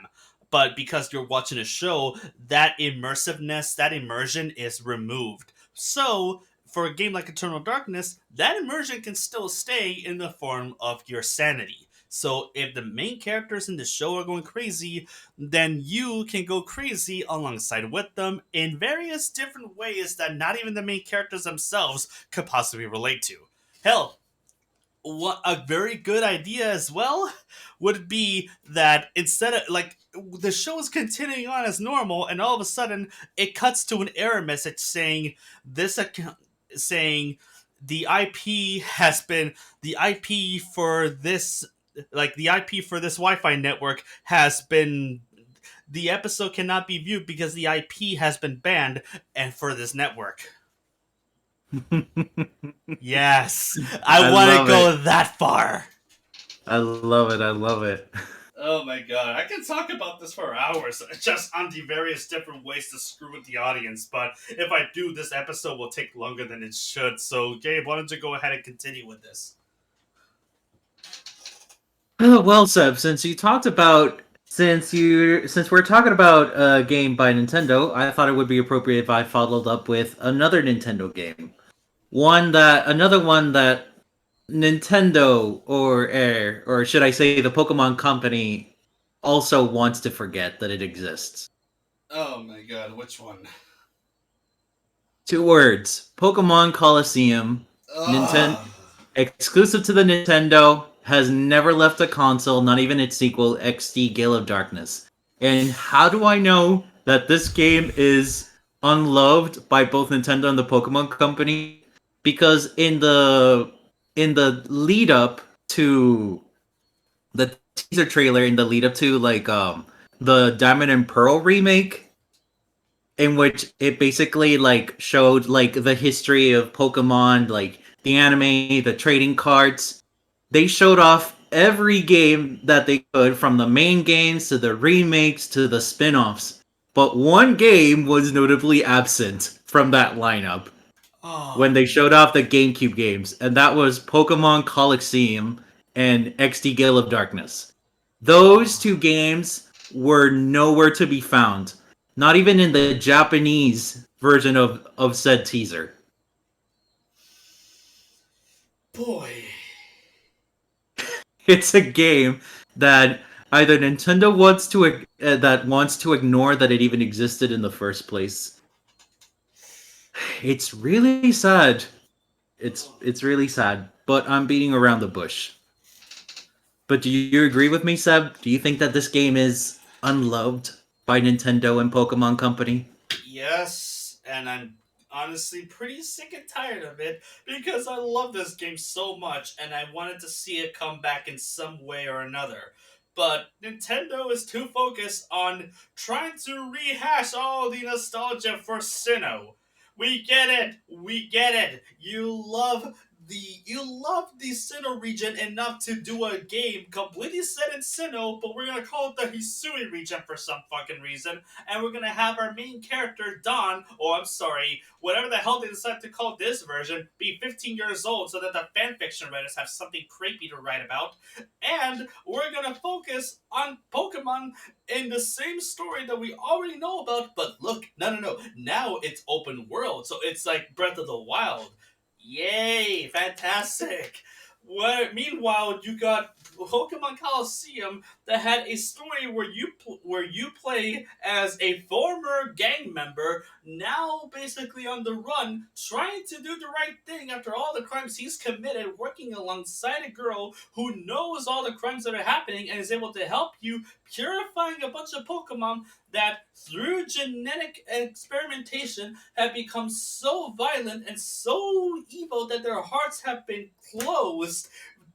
But because you're watching a show, that immersiveness, that immersion is removed. So, for a game like Eternal Darkness, that immersion can still stay in the form of your sanity. So, if the main characters in the show are going crazy, then you can go crazy alongside with them in various different ways that not even the main characters themselves could possibly relate to. Hell, what a very good idea as well would be that instead of like the show is continuing on as normal and all of a sudden it cuts to an error message saying this account saying the IP has been the IP for this the IP for this Wi-Fi network has been the episode cannot be viewed because the IP has been banned and for this network. Yes, I
I
want to
love it.
go that far.
I love it. I love it.
Oh my god, I can talk about this for hours, just on the various different ways to screw with the audience. But if I do, this episode will take longer than it should. So, Gabe, why don't you go ahead and continue with this?
Well, Seb, since we're talking about a game by Nintendo, I thought it would be appropriate if I followed up with another Nintendo game. Another one that Nintendo or should I say the Pokemon Company also wants to forget that it exists.
Oh my god, which one?
Two words: Pokemon Coliseum. Nintendo
Ugh.
exclusive to the Nintendo, has never left a console, not even its sequel, XD Gale of Darkness. And how do I know that this game is unloved by both Nintendo and the Pokemon Company? Because in the lead up to the teaser trailer, in the lead up to the Diamond and Pearl remake, in which it basically like showed like the history of Pokemon, like the anime, the trading cards. They showed off every game that they could, from the main games to the remakes to the spin-offs. But one game was notably absent from that lineup when
Oh,
they showed off the GameCube games, and that was Pokemon Coliseum and XD Gale of Darkness. Those
oh,
two games were nowhere to be found, not even in the Japanese version of said teaser.
boy.
It's a game that either Nintendo wants to ignore that it even existed in the first place. It's really sad. It's really sad, but I'm beating around the bush. But do you agree with me, Seb? Do you think that this game is unloved by Nintendo and Pokemon Company?
Yes, and I'm honestly pretty sick and tired of it because I love this game so much and I wanted to see it come back in some way or another. But Nintendo is too focused on trying to rehash all the nostalgia for Sinnoh, We get it. We get it. You love the Sinnoh region enough to do a game completely set in Sinnoh, but we're gonna call it the Hisui region for some fucking reason, and we're gonna have our main character Don, or I'm sorry, whatever the hell they decide to call this version, be 15 years old, so that the fanfiction writers have something creepy to write about, and we're gonna focus on Pokemon in the same story that we already know about, but look, no. Now it's open world, so it's like Breath of the Wild. Yay! Fantastic! Meanwhile, you got Pokemon Coliseum that had a story where you play as a former gang member, now basically on the run, trying to do the right thing after all the crimes he's committed, working alongside a girl who knows all the crimes that are happening and is able to help you purifying a bunch of Pokemon that, through genetic experimentation, have become so violent and so evil that their hearts have been closed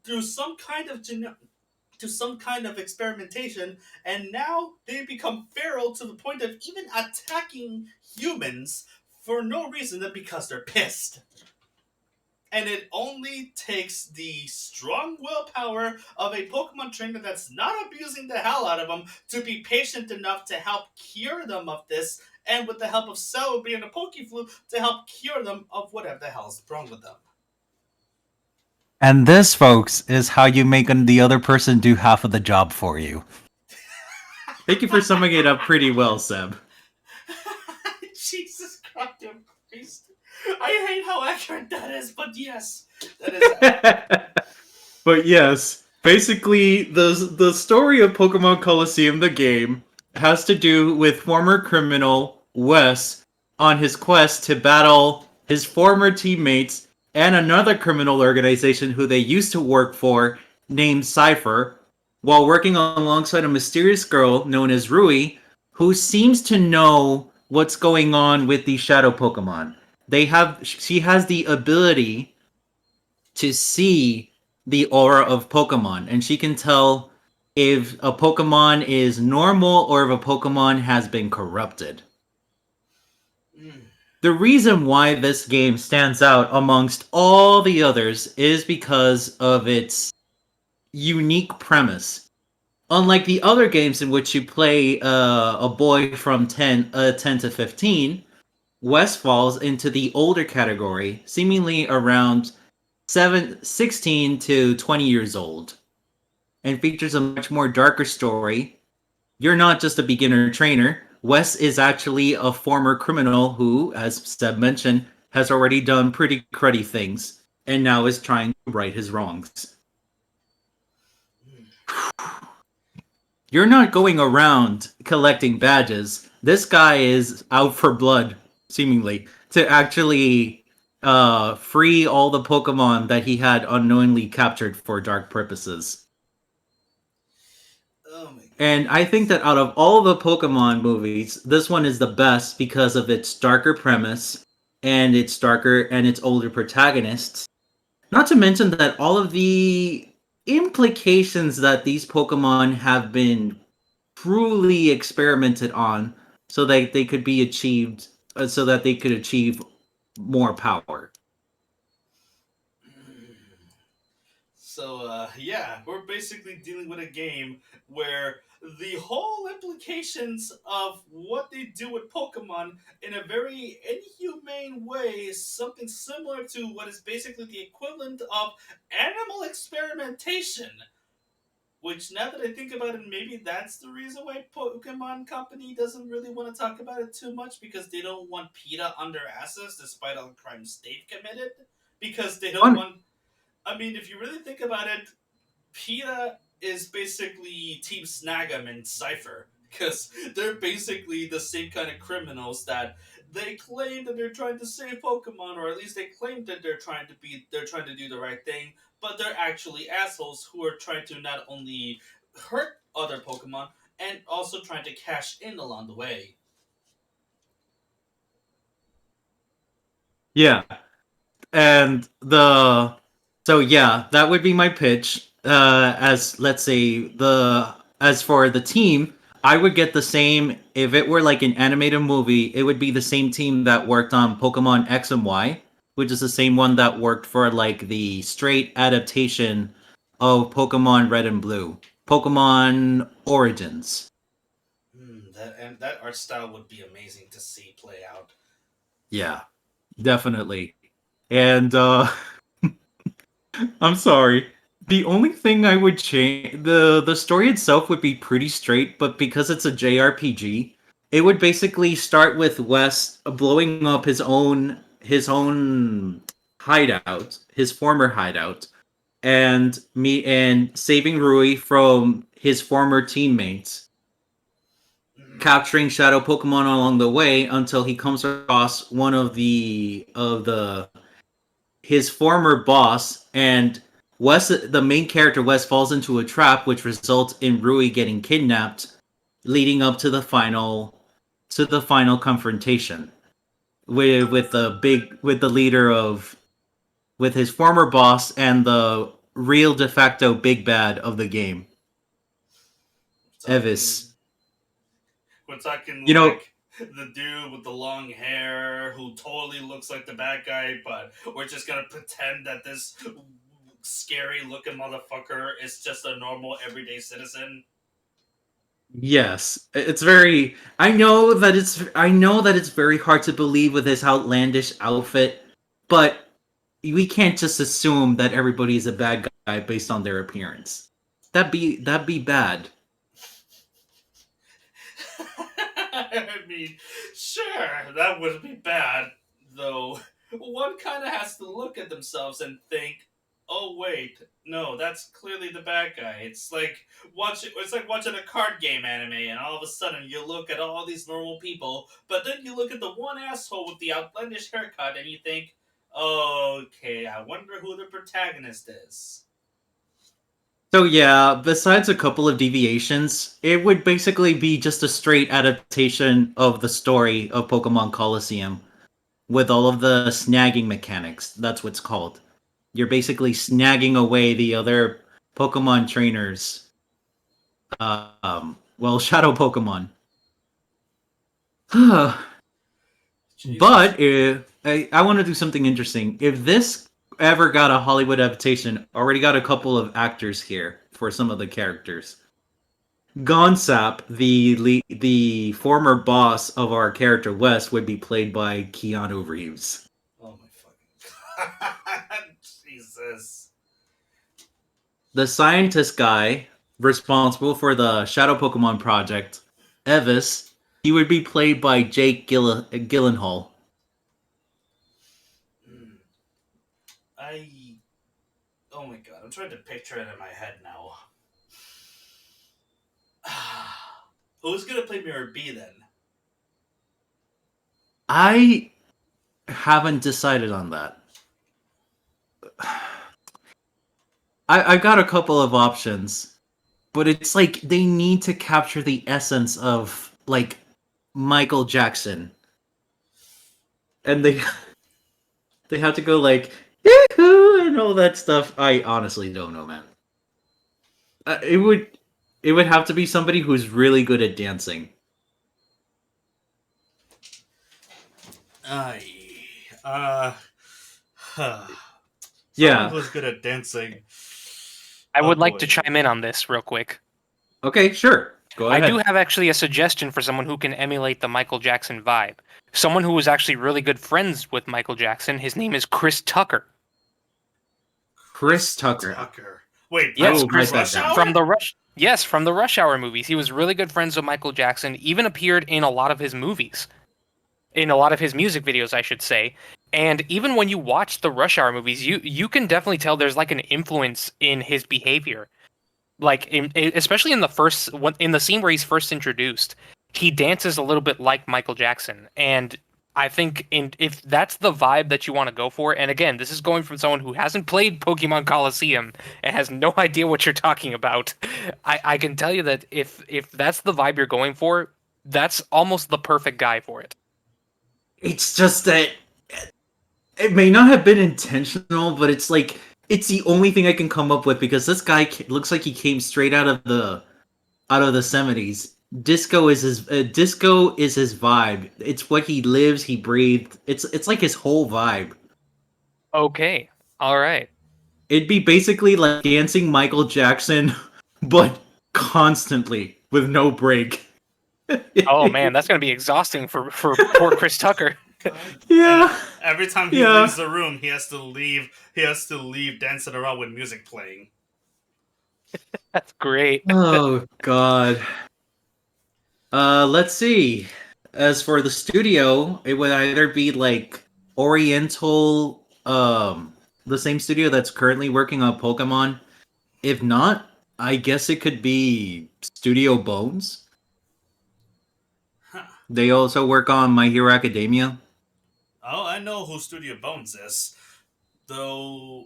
through some kind of experimentation, and now they become feral to the point of even attacking humans for no reason than because they're pissed. And it only takes the strong willpower of a Pokemon trainer that's not abusing the hell out of them to be patient enough to help cure them of this, and with the help of Celebi and the Pokeflu to help cure them of whatever the hell's wrong with them.
And this, folks, is how you make the other person do half of the job for you. Thank you for summing it up pretty well, Seb.
Jesus Christ. I hate how accurate that is, but yes, that is.
But yes, basically, the story of Pokemon Coliseum, the game, has to do with former criminal Wes on his quest to battle his former teammates and another criminal organization who they used to work for named Cypher, while working alongside a mysterious girl known as Rui, who seems to know what's going on with these shadow Pokemon. She has the ability to see the aura of Pokemon, and she can tell if a Pokemon is normal or if a Pokemon has been corrupted. The reason why this game stands out amongst all the others is because of its unique premise. Unlike the other games in which you play a boy from 10 to 15, West falls into the older category, seemingly around 16 to 20 years old, and features a much more darker story. You're not just a beginner trainer. Wes is actually a former criminal who, as Seb mentioned, has already done pretty cruddy things, and now is trying to right his wrongs. You're not going around collecting badges. This guy is out for blood, seemingly, to actually free all the Pokemon that he had unknowingly captured for dark purposes.
Oh my God.
And I think that out of all the Pokemon movies, this one is the best because of its darker premise and its older protagonists. Not to mention that all of the implications that these Pokemon have been truly experimented on so that they could be achieved so that they could achieve more power.
So, yeah, we're basically dealing with a game where the whole implications of what they do with Pokemon in a very inhumane way is something similar to what is basically the equivalent of animal experimentation. Which, now that I think about it, maybe that's the reason why Pokemon Company doesn't really want to talk about it too much, because they don't want PETA on their asses despite all the crimes they've committed. Because they don't want. I mean, if you really think about it, PETA is basically Team Snag'em and Cypher, because they're basically the same kind of criminals that they claim that they're trying to save Pokemon, or at least they claim that they're trying to do the right thing, but they're actually assholes who are trying to not only hurt other Pokemon and also trying to cash in along the way.
Yeah. And the so yeah, that would be my pitch. As let's say the as for the team, I would get the same if it were like an animated movie. It would be the same team that worked on Pokemon X and Y, which is the same one that worked for like the straight adaptation of Pokemon Red and Blue, Pokemon Origins.
That art style would be amazing to see play out.
Yeah, definitely. And I'm sorry. The only thing I would change, the story itself would be pretty straight, but because it's a JRPG, it would basically start with Wes blowing up his own hideout, his former hideout, and saving Rui from his former teammates, capturing shadow Pokemon along the way until he comes across one of the his former boss, and Wes, the main character Wes, falls into a trap which results in Rui getting kidnapped, leading up to the final confrontation with the leader of with his former boss and the real de facto big bad of the game,
Talking,
Evis.
we're talking
You know,
like the dude with the long hair who totally looks like the bad guy, but we're just gonna pretend that this scary looking motherfucker is just a normal everyday citizen.
yes, it's very. I know that it's very hard to believe with his outlandish outfit, but we can't just assume that everybody's a bad guy based on their appearance. That'd be bad.
I mean, sure, that wouldn't be bad, though. One kind of has to look at themselves and think, "Oh wait, no, that's clearly the bad guy." It's like watching a card game anime, and all of a sudden you look at all these normal people, but then you look at the one asshole with the outlandish haircut, and you think, "Okay, I wonder who the protagonist is."
So yeah, besides a couple of deviations, it would basically be just a straight adaptation of the story of Pokemon Colosseum with all of the snagging mechanics. That's what's called. You're basically snagging away the other Pokemon trainers. Well, Shadow Pokemon.
Jesus.
But I want to do something interesting. If this ever got a Hollywood adaptation, already got a couple of actors here for some of the characters. Gonsap, the former boss of our character Wes, would be played by Keanu Reeves.
Oh my fucking god. Jesus.
The scientist guy responsible for the Shadow Pokemon project, Evis, he would be played by Jake Gyllenhaal.
Hmm. I. Oh my god, I'm trying to picture it in my head now. Who's gonna play Mirror B then?
I haven't decided on that. I got a couple of options, but it's like they need to capture the essence of like Michael Jackson, and they have to go like yahoo and all that stuff. I honestly don't know, man. It would have to be somebody who's really good at dancing.
I. Uh. Someone
Yeah.
who's good at dancing.
I
Oh
would like to
boy.
chime in on this real quick.
Okay, sure. Go
I do
ahead.
have actually a suggestion for someone who can emulate the Michael Jackson vibe. Someone who was actually really good friends with Michael Jackson. His name is Chris Tucker.
Chris
Chris
Tucker.
Tucker. Wait,
I
Yes,
from
will write
Chris
that
Rush
down.
Hour?
from the Rush. Yes, from the Rush Hour movies. He was really good friends with Michael Jackson. Even appeared in a lot of his movies, in a lot of his music videos, I should say. And even when you watch the Rush Hour movies, you can definitely tell there's like an influence in his behavior. Like especially in the in the scene where he's first introduced, he dances a little bit like Michael Jackson. And I think if that's the vibe that you want to go for, and again, this is going from someone who hasn't played Pokemon Colosseum and has no idea what you're talking about, I can tell you that if that's the vibe you're going for, that's almost the perfect guy for it.
It's just that it may not have been intentional, but it's like it's the only thing I can come up with because this guy looks like he came straight out of the 70s. disco is his vibe. It's what he lives, he breathed. It's like his whole vibe.
Okay. All right.
It'd be basically like dancing Michael Jackson, but constantly with no break.
Oh man, that's gonna be exhausting for poor Chris Tucker.
God. And
Yeah,
every time he
yeah.
leaves the room, he has to leave. He has to leave dancing around with music playing.
That's great.
Oh God. Let's see. As for the studio, it would either be like Oriental, the same studio that's currently working on Pokemon. If not, I guess it could be Studio Bones.
Huh.
They also work on My Hero Academia.
Oh, I know who Studio Bones is. Though,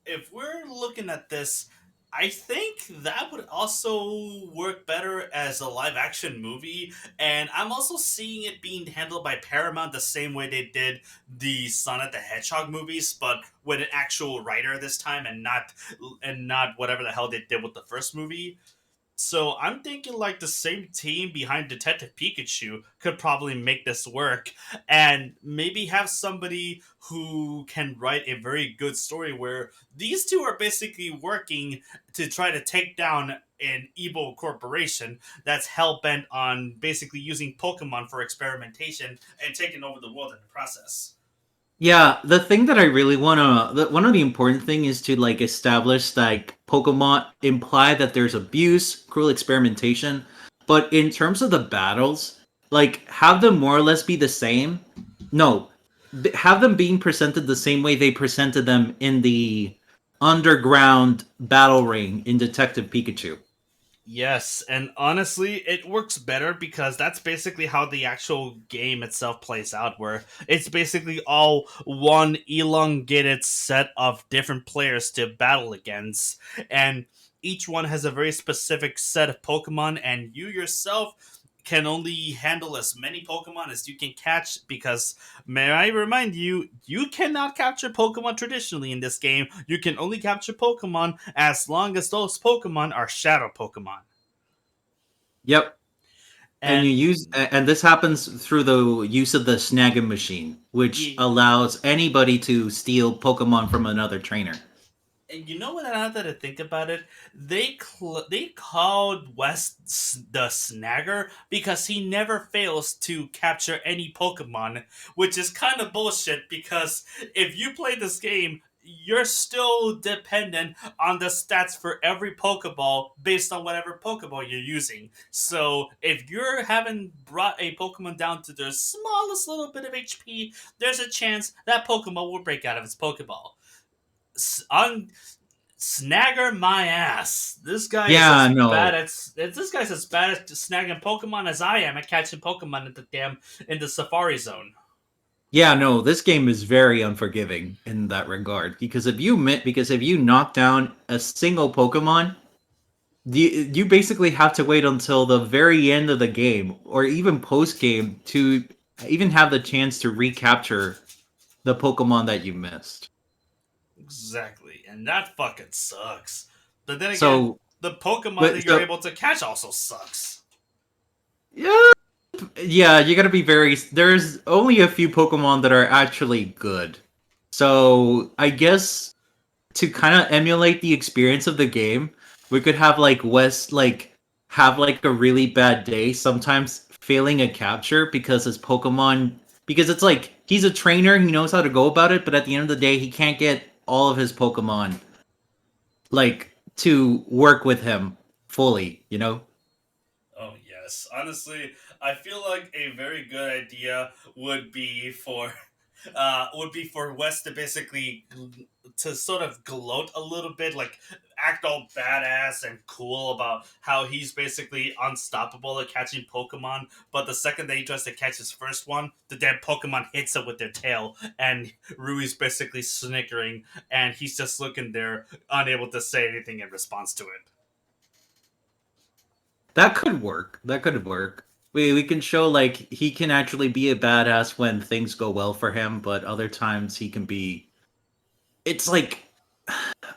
if we're looking at this, I think that would also work better as a live action movie. And I'm also seeing it being handled by Paramount the same way they did the Sonic the Hedgehog movies, but with an actual writer this time, and not whatever the hell they did with the first movie. So I'm thinking like the same team behind Detective Pikachu could probably make this work, and maybe have somebody who can write a very good story where these two are basically working to try to take down an evil corporation that's hell bent on basically using Pokemon for experimentation and taking over the world in the process.
Yeah, the thing that I really one of the important thing is to like establish like Pokemon imply that there's abuse, cruel experimentation, but in terms of the battles, like have them more or less be the same. No, have them being presented the same way they presented them in the underground battle ring in Detective Pikachu.
Yes, and honestly, it works better because that's basically how the actual game itself plays out, where it's basically all one elongated set of different players to battle against, and each one has a very specific set of Pokemon, and you yourself can only handle as many Pokemon as you can catch because may I remind you, you cannot capture Pokemon traditionally in this game. You can only capture Pokemon as long as those Pokemon are Shadow Pokemon.
Yep, and
And
and this happens through the use of the snagging machine, which
you,
allows anybody to steal Pokemon from another trainer.
and you know what? Now that I think about it, they called the Snagger because he never fails to capture any Pokemon, which is kind of bullshit. Because if you play this game, you're still dependent on the stats for every Pokeball based on whatever Pokeball you're using. So if you're having brought a Pokemon down to their smallest little bit of HP, there's a chance that Pokemon will break out of its Pokeball. On Snagger my ass. This guy is
Yeah,
as bad
no.
at this guy's as bad at snagging Pokemon as I am at catching Pokemon in the Safari Zone.
Yeah, no, this game is very unforgiving in that regard because if you knock down a single Pokemon, you basically have to wait until the very end of the game or even post game to even have the chance to recapture the Pokemon that you missed.
Exactly, and that fucking sucks. But then again,
So,
the Pokemon
but
that you're
so
able to catch also sucks.
yeah, yeah, you got to be very. There's only a few Pokemon that are actually good. So, I guess to kind of emulate the experience of the game, we could have like West like have like a really bad day, sometimes failing a capture because his Pokemon because it's like he's a trainer, he knows how to go about it, but at the end of the day he can't get all of his Pokemon like to work with him fully, you know?
Oh yes, honestly, I feel like a very good idea would be for West to basically to sort of gloat a little bit, like act all badass and cool about how he's basically unstoppable at catching Pokemon. But the second that he tries to catch his first one, the damn Pokemon hits it with their tail, and Rui's basically snickering, and he's just looking there, unable to say anything in response to it.
That could work. That could work. We can show like he can actually be a badass when things go well for him, but other times he can be it's like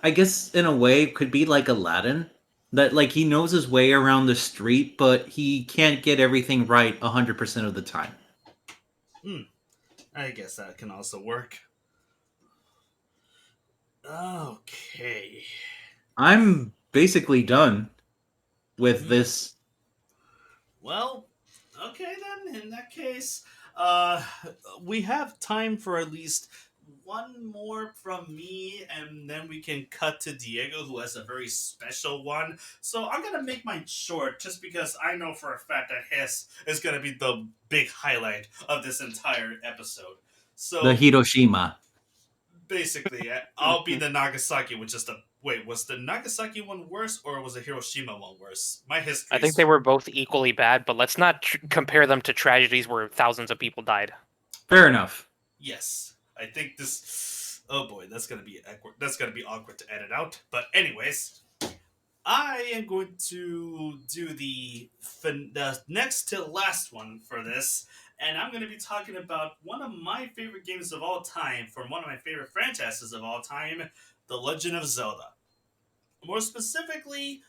I guess in a way it could be like Aladdin, That like he knows his way around the street, but he can't get everything right 100% of the time.
Hmm. I guess that can also work. Okay.
I'm basically done with
Hmm.
this.
Well, okay then. In that case, uh, we have time for at least one more from me, and then we can cut to Diego, who has a very special one. So I'm gonna make mine short, just because I know for a fact that his is gonna be the big highlight of this entire episode.
The
So
Hiroshima.
basically, I'll be the Nagasaki, which is the wait. Was the Nagasaki one worse, or was the Hiroshima one worse? My
I think they
history's
were both equally bad, but let's not compare them to tragedies where thousands of people died.
Fair enough.
yes. I think this. Oh boy, that's gonna be awkward. That's gonna be awkward to edit out. But anyways, I am going to do the next to last one for this, and I'm going to be talking about one of my favorite games of all time from one of my favorite franchises of all time, The Legend of Zelda. More specifically,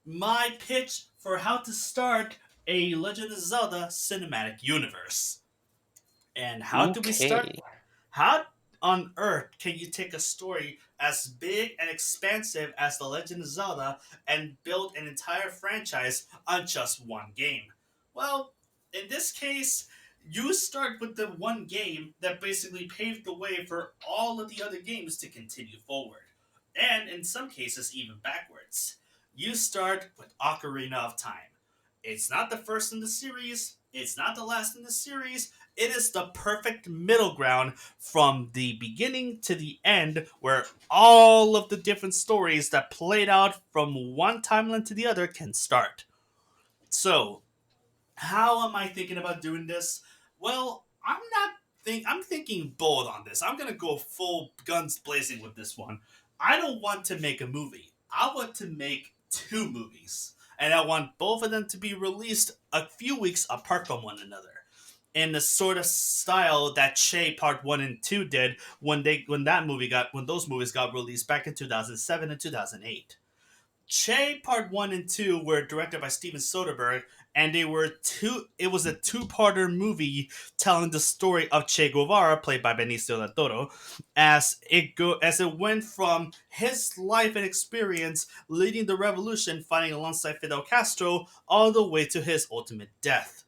my pitch for how to start a Legend of Zelda cinematic universe. And how do we start?
Okay.
How on earth can you take a story as big and expansive as The Legend of Zelda and build an entire franchise on just one game? Well, in this case, you start with the one game that basically paved the way for all of the other games to continue forward. And in some cases, even backwards. You start with Ocarina of Time. It's not the first in the series, it's not the last in the series, it is the perfect middle ground from the beginning to the end where all of the different stories that played out from one timeline to the other can start. So, how am I thinking about doing this? Well, I'm thinking bold on this. I'm going to go full guns blazing with this one. I don't want to make a movie. I want to make two movies. And I want both of them to be released a few weeks apart from one another in the sort of style that Che Part One and Two did when those movies got released back in 2007 and 2008. Che Part One and Two were directed by Steven Soderbergh, and they were two. It was a two-parter movie telling the story of Che Guevara, played by Benicio del Toro, as it went from his life and experience leading the revolution, fighting alongside Fidel Castro, all the way to his ultimate death.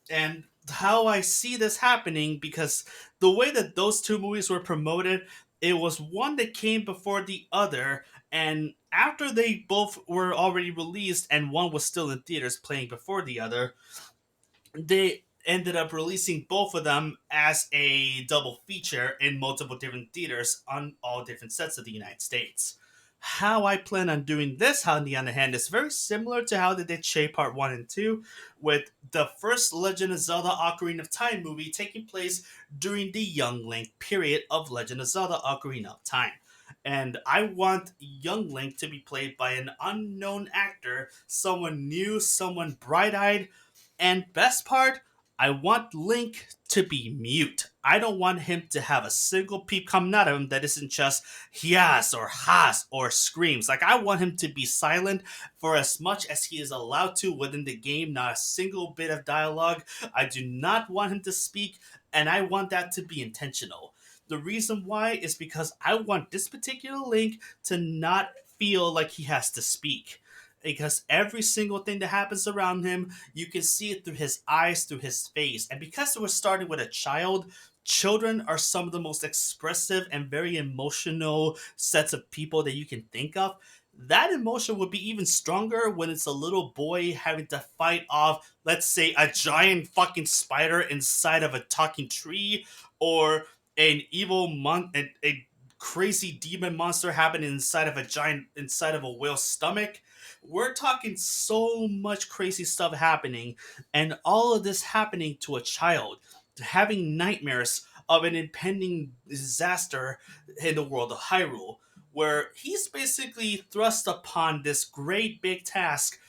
And how I see this happening, because the way that those two movies were promoted, it was one that came before the other, and after they both were already released and one was still in theaters playing before the other, they ended up releasing both of them as a double feature in multiple different theaters on all different sets of the United States. How I plan on doing this, on the other hand, is very similar to how they did Che Part 1 and 2, with the first Legend of Zelda Ocarina of Time movie taking place during the Young Link period of Legend of Zelda Ocarina of Time. And I want Young Link to be played by an unknown actor, someone new, someone bright eyed, and best part, I want Link to be mute. I don't want him to have a single peep coming out of him that isn't just yes or has or screams. Like, I want him to be silent for as much as he is allowed to within the game, not a single bit of dialogue. I do not want him to speak, and I want that to be intentional. The reason why is because I want this particular Link to not feel like he has to speak, because every single thing that happens around him, you can see it through his eyes, through his face. And because we're starting with a child, children are some of the most expressive and very emotional sets of people that you can think of. That emotion would be even stronger when it's a little boy having to fight off, let's say, a giant fucking spider inside of a talking tree, or an a crazy demon monster happening inside of a whale's stomach. We're talking so much crazy stuff happening, and all of this happening to a child, having nightmares of an impending disaster in the world of Hyrule, where he's basically thrust upon this great big task.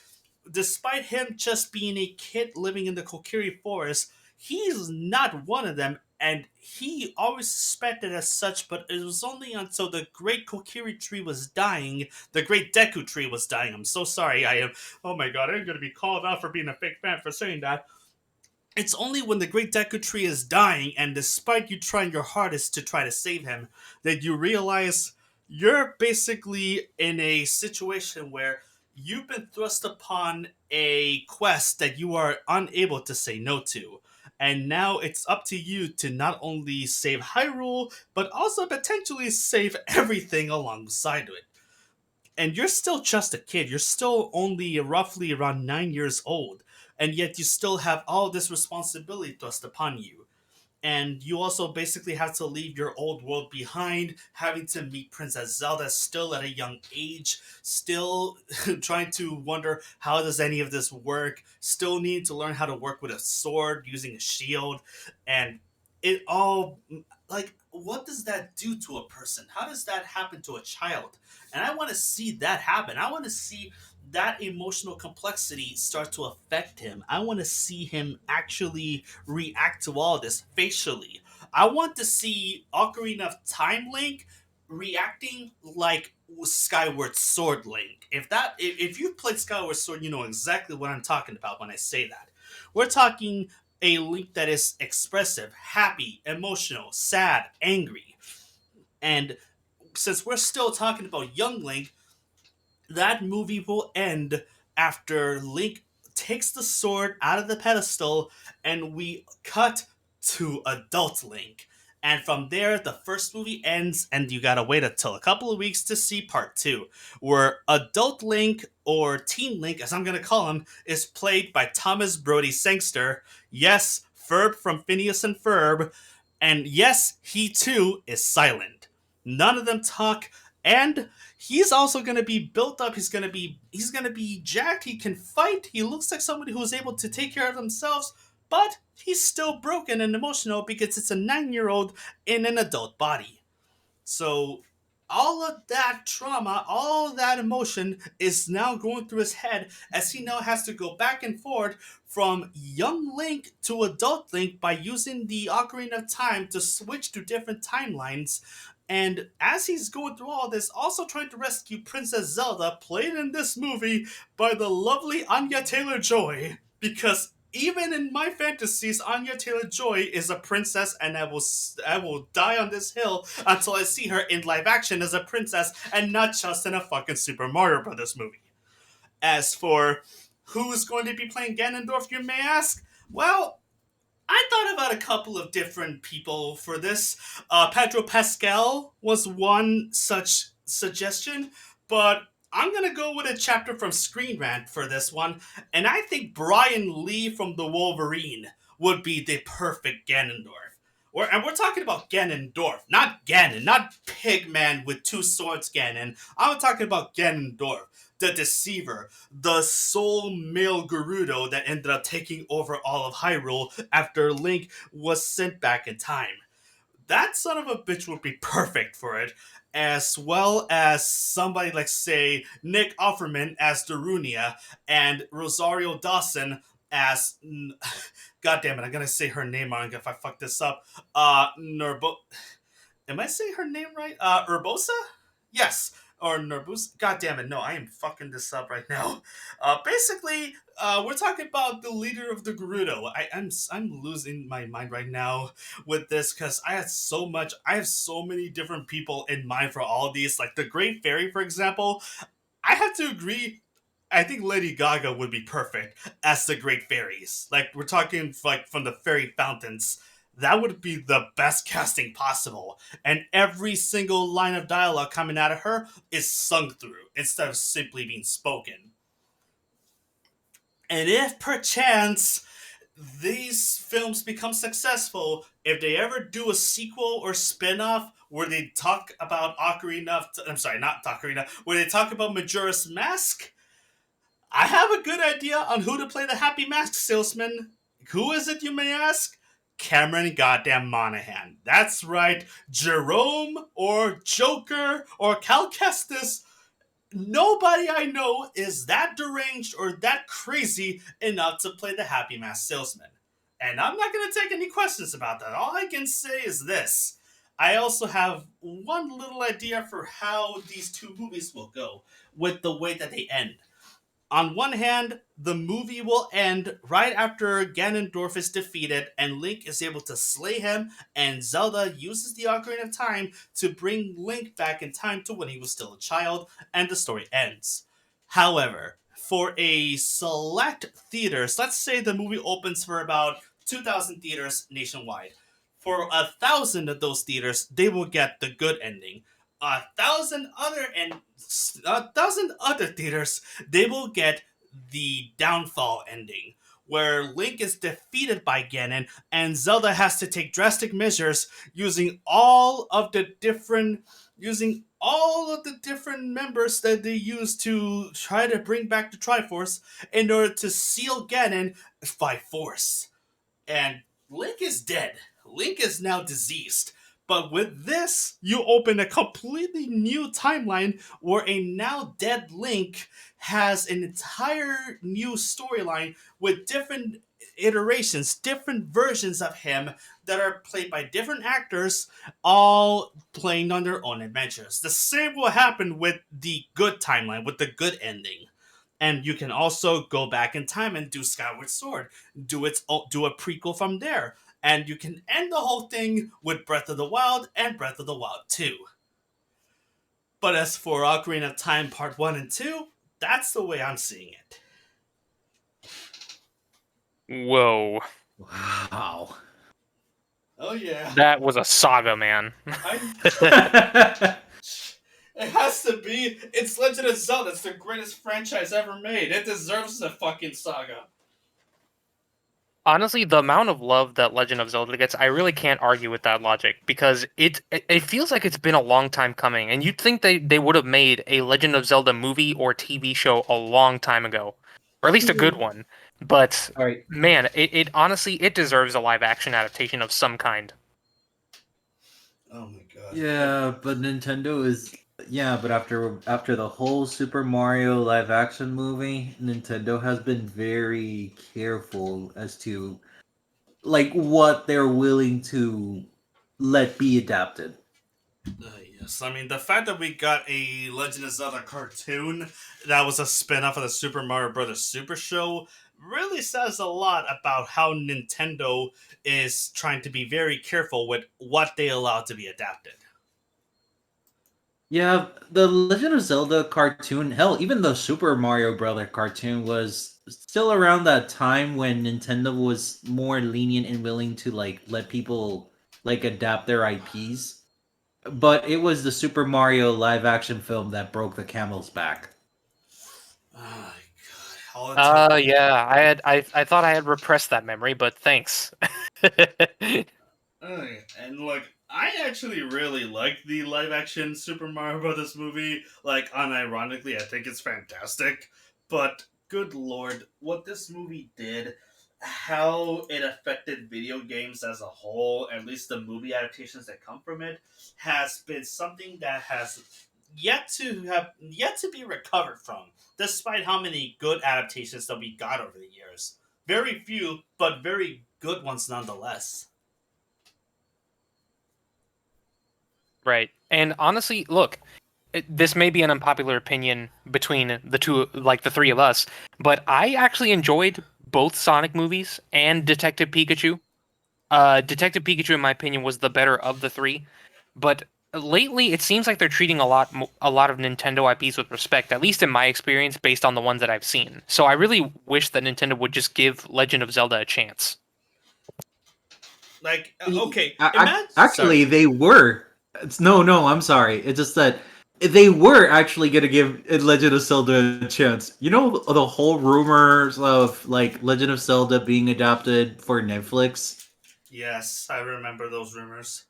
Despite him just being a kid living in the Kokiri forest, he's not one of them And he always suspected as such, but it was only until the great Kokiri tree was dying, the great Deku tree was dying. I'm so sorry. I am. Oh my god, I'm gonna be called out for being a fake fan for saying that. It's only when the great Deku tree is dying, and despite you trying your hardest to try to save him, that you realize you're basically in a situation where you've been thrust upon a quest that you are unable to say no to. And now it's up to you to not only save Hyrule, but also potentially save everything alongside it. And you're still just a kid. You're still only roughly around 9 years old, and yet you still have all this responsibility thrust upon you. And you also basically have to leave your old world behind, having to meet Princess Zelda still at a young age, still trying to wonder how does any of this work, still needing to learn how to work with a sword, using a shield, and it all, like, what does that do to a person? How does that happen to a child? And I want to see that happen. I want to see that emotional complexity start to affect him. I want to see him actually react to all this facially. I want to see Ocarina of Time Link reacting like Skyward Sword Link. If you've played Skyward Sword, you know exactly what I'm talking about when I say that. We're talking a Link that is expressive, happy, emotional, sad, angry. And since we're still talking about young Link, that movie will end after Link takes the sword out of the pedestal and we cut to adult Link. And from there, the first movie ends, and you gotta wait until a couple of weeks to see part two, where adult Link, or Teen Link, as I'm gonna call him, is played by Thomas Brody Sangster. Yes, Ferb from Phineas and Ferb. And yes, he too is silent. None of them talk, and he's also going to be built up. He's going to be jacked. He can fight. He looks like somebody who's able to take care of themselves, but he's still broken and emotional because it's a 9-year-old in an adult body. So all of that trauma, all of that emotion is now going through his head as he now has to go back and forth from young Link to adult Link by using the Ocarina of Time to switch to different timelines. And as he's going through all this, also trying to rescue Princess Zelda, played in this movie by the lovely Anya Taylor Joy, because even in my fantasies, Anya Taylor Joy is a princess, and I will die on this hill until I see her in live action as a princess, and not just in a fucking Super Mario Brothers movie. As for who's going to be playing Ganondorf, you may ask. Well, I thought about a couple of different people for this. Pedro Pascal was one such suggestion, but I'm gonna go with a chapter from Screen Rant for this one, and I think Brian Lee from The Wolverine would be the perfect Ganondorf. And we're talking about Ganondorf, not Ganon, not Pigman with two swords Ganon. I'm talking about Ganondorf, the Deceiver, the sole male Gerudo that ended up taking over all of Hyrule after Link was sent back in time. That son of a bitch would be perfect for it, as well as somebody like, say, Nick Offerman as Darunia and Rosario Dawson as. God damn it, I'm gonna say her name wrong if I fuck this up. Nerbo. Am I saying her name right? Urbosa? Yes. Or Nervus. God damn it, no, I am fucking this up right now. Basically, we're talking about the leader of the Gerudo. I'm losing my mind right now with this because I have so many different people in mind for all these. Like the Great Fairy, for example. I have to agree. I think Lady Gaga would be perfect as the Great Fairies. Like we're talking like from the fairy fountains. That would be the best casting possible. And every single line of dialogue coming out of her is sung through instead of simply being spoken. And if perchance these films become successful, if they ever do a sequel or spin-off where they talk about I'm sorry, not Ocarina, where they talk about Majora's Mask, I have a good idea on who to play the Happy Mask salesman. Who is it, you may ask? Cameron goddamn Monaghan. That's right, Jerome or Joker or Cal Kestis. Nobody I know is that deranged or that crazy enough to play the Happy Mask salesman. And I'm not going to take any questions about that. All I can say is this. I also have one little idea for how these two movies will go with the way that they end. On one hand, the movie will end right after Ganondorf is defeated and Link is able to slay him, and Zelda uses the Ocarina of Time to bring Link back in time to when he was still a child, and the story ends. However, for a select theaters, let's say the movie opens for about 2,000 theaters nationwide. For 1,000 of those theaters, they will get the good ending. 1,000 other theaters, they will get the downfall ending, where Link is defeated by Ganon and Zelda has to take drastic measures using all of the different members that they use to try to bring back the Triforce in order to seal Ganon by force. And Link is dead. Link is now deceased. But with this, you open a completely new timeline where a now dead Link has an entire new storyline with different iterations, different versions of him that are played by different actors, all playing on their own adventures. The same will happen with the good timeline, with the good ending. And you can also go back in time and do Skyward Sword, do a prequel from there, and you can end the whole thing with Breath of the Wild and Breath of the Wild 2. But as for Ocarina of Time Part 1 and 2, that's the way I'm seeing it.
Whoa.
Wow.
Oh yeah.
That was a saga, man.
It has to be. It's Legend of Zelda. It's the greatest franchise ever made. It deserves a fucking saga.
Honestly, the amount of love that Legend of Zelda gets, I really can't argue with that logic because it feels like it's been a long time coming, and you'd think they would have made a Legend of Zelda movie or TV show a long time ago, or at least a good one. But
All right.
man, it honestly it deserves a live action adaptation of some kind.
Oh my god.
Yeah, but Nintendo is yeah, but after the whole Super Mario live action movie, Nintendo has been very careful as to like what they're willing to let be adapted.
Yes, I mean the fact that we got a Legend of Zelda cartoon that was a spin-off of the Super Mario Brothers Super Show really says a lot about how Nintendo is trying to be very careful with what they allow to be adapted.
Yeah, the Legend of Zelda cartoon, hell, even the Super Mario Brother cartoon was still around that time when Nintendo was more lenient and willing to like let people like adapt their IPs. But it was the Super Mario live action film that broke the camel's back.
Oh my god, all it took.
Yeah, I thought I had repressed that memory, but thanks.
And look, I actually really like the live action Super Mario Brothers movie. Like, unironically, I think it's fantastic. But good lord, what this movie did, how it affected video games as a whole, at least the movie adaptations that come from it, has been something that has yet to be recovered from, despite how many good adaptations that we got over the years. Very few, but very good ones nonetheless.
Right. And honestly, look, this may be an unpopular opinion between the two, like the three of us, but I actually enjoyed both Sonic movies and Detective Pikachu. Detective Pikachu, in my opinion, was the better of the three. But lately, it seems like they're treating a lot of Nintendo IPs with respect, at least in my experience, based on the ones that I've seen. So I really wish that Nintendo would just give Legend of Zelda a chance.
Like, okay,
Actually,
sorry.
they were. No, I'm sorry. It's just that they were actually gonna give Legend of Zelda a chance. You know the whole rumors of like Legend of Zelda being adapted for Netflix.
Yes, I remember those rumors.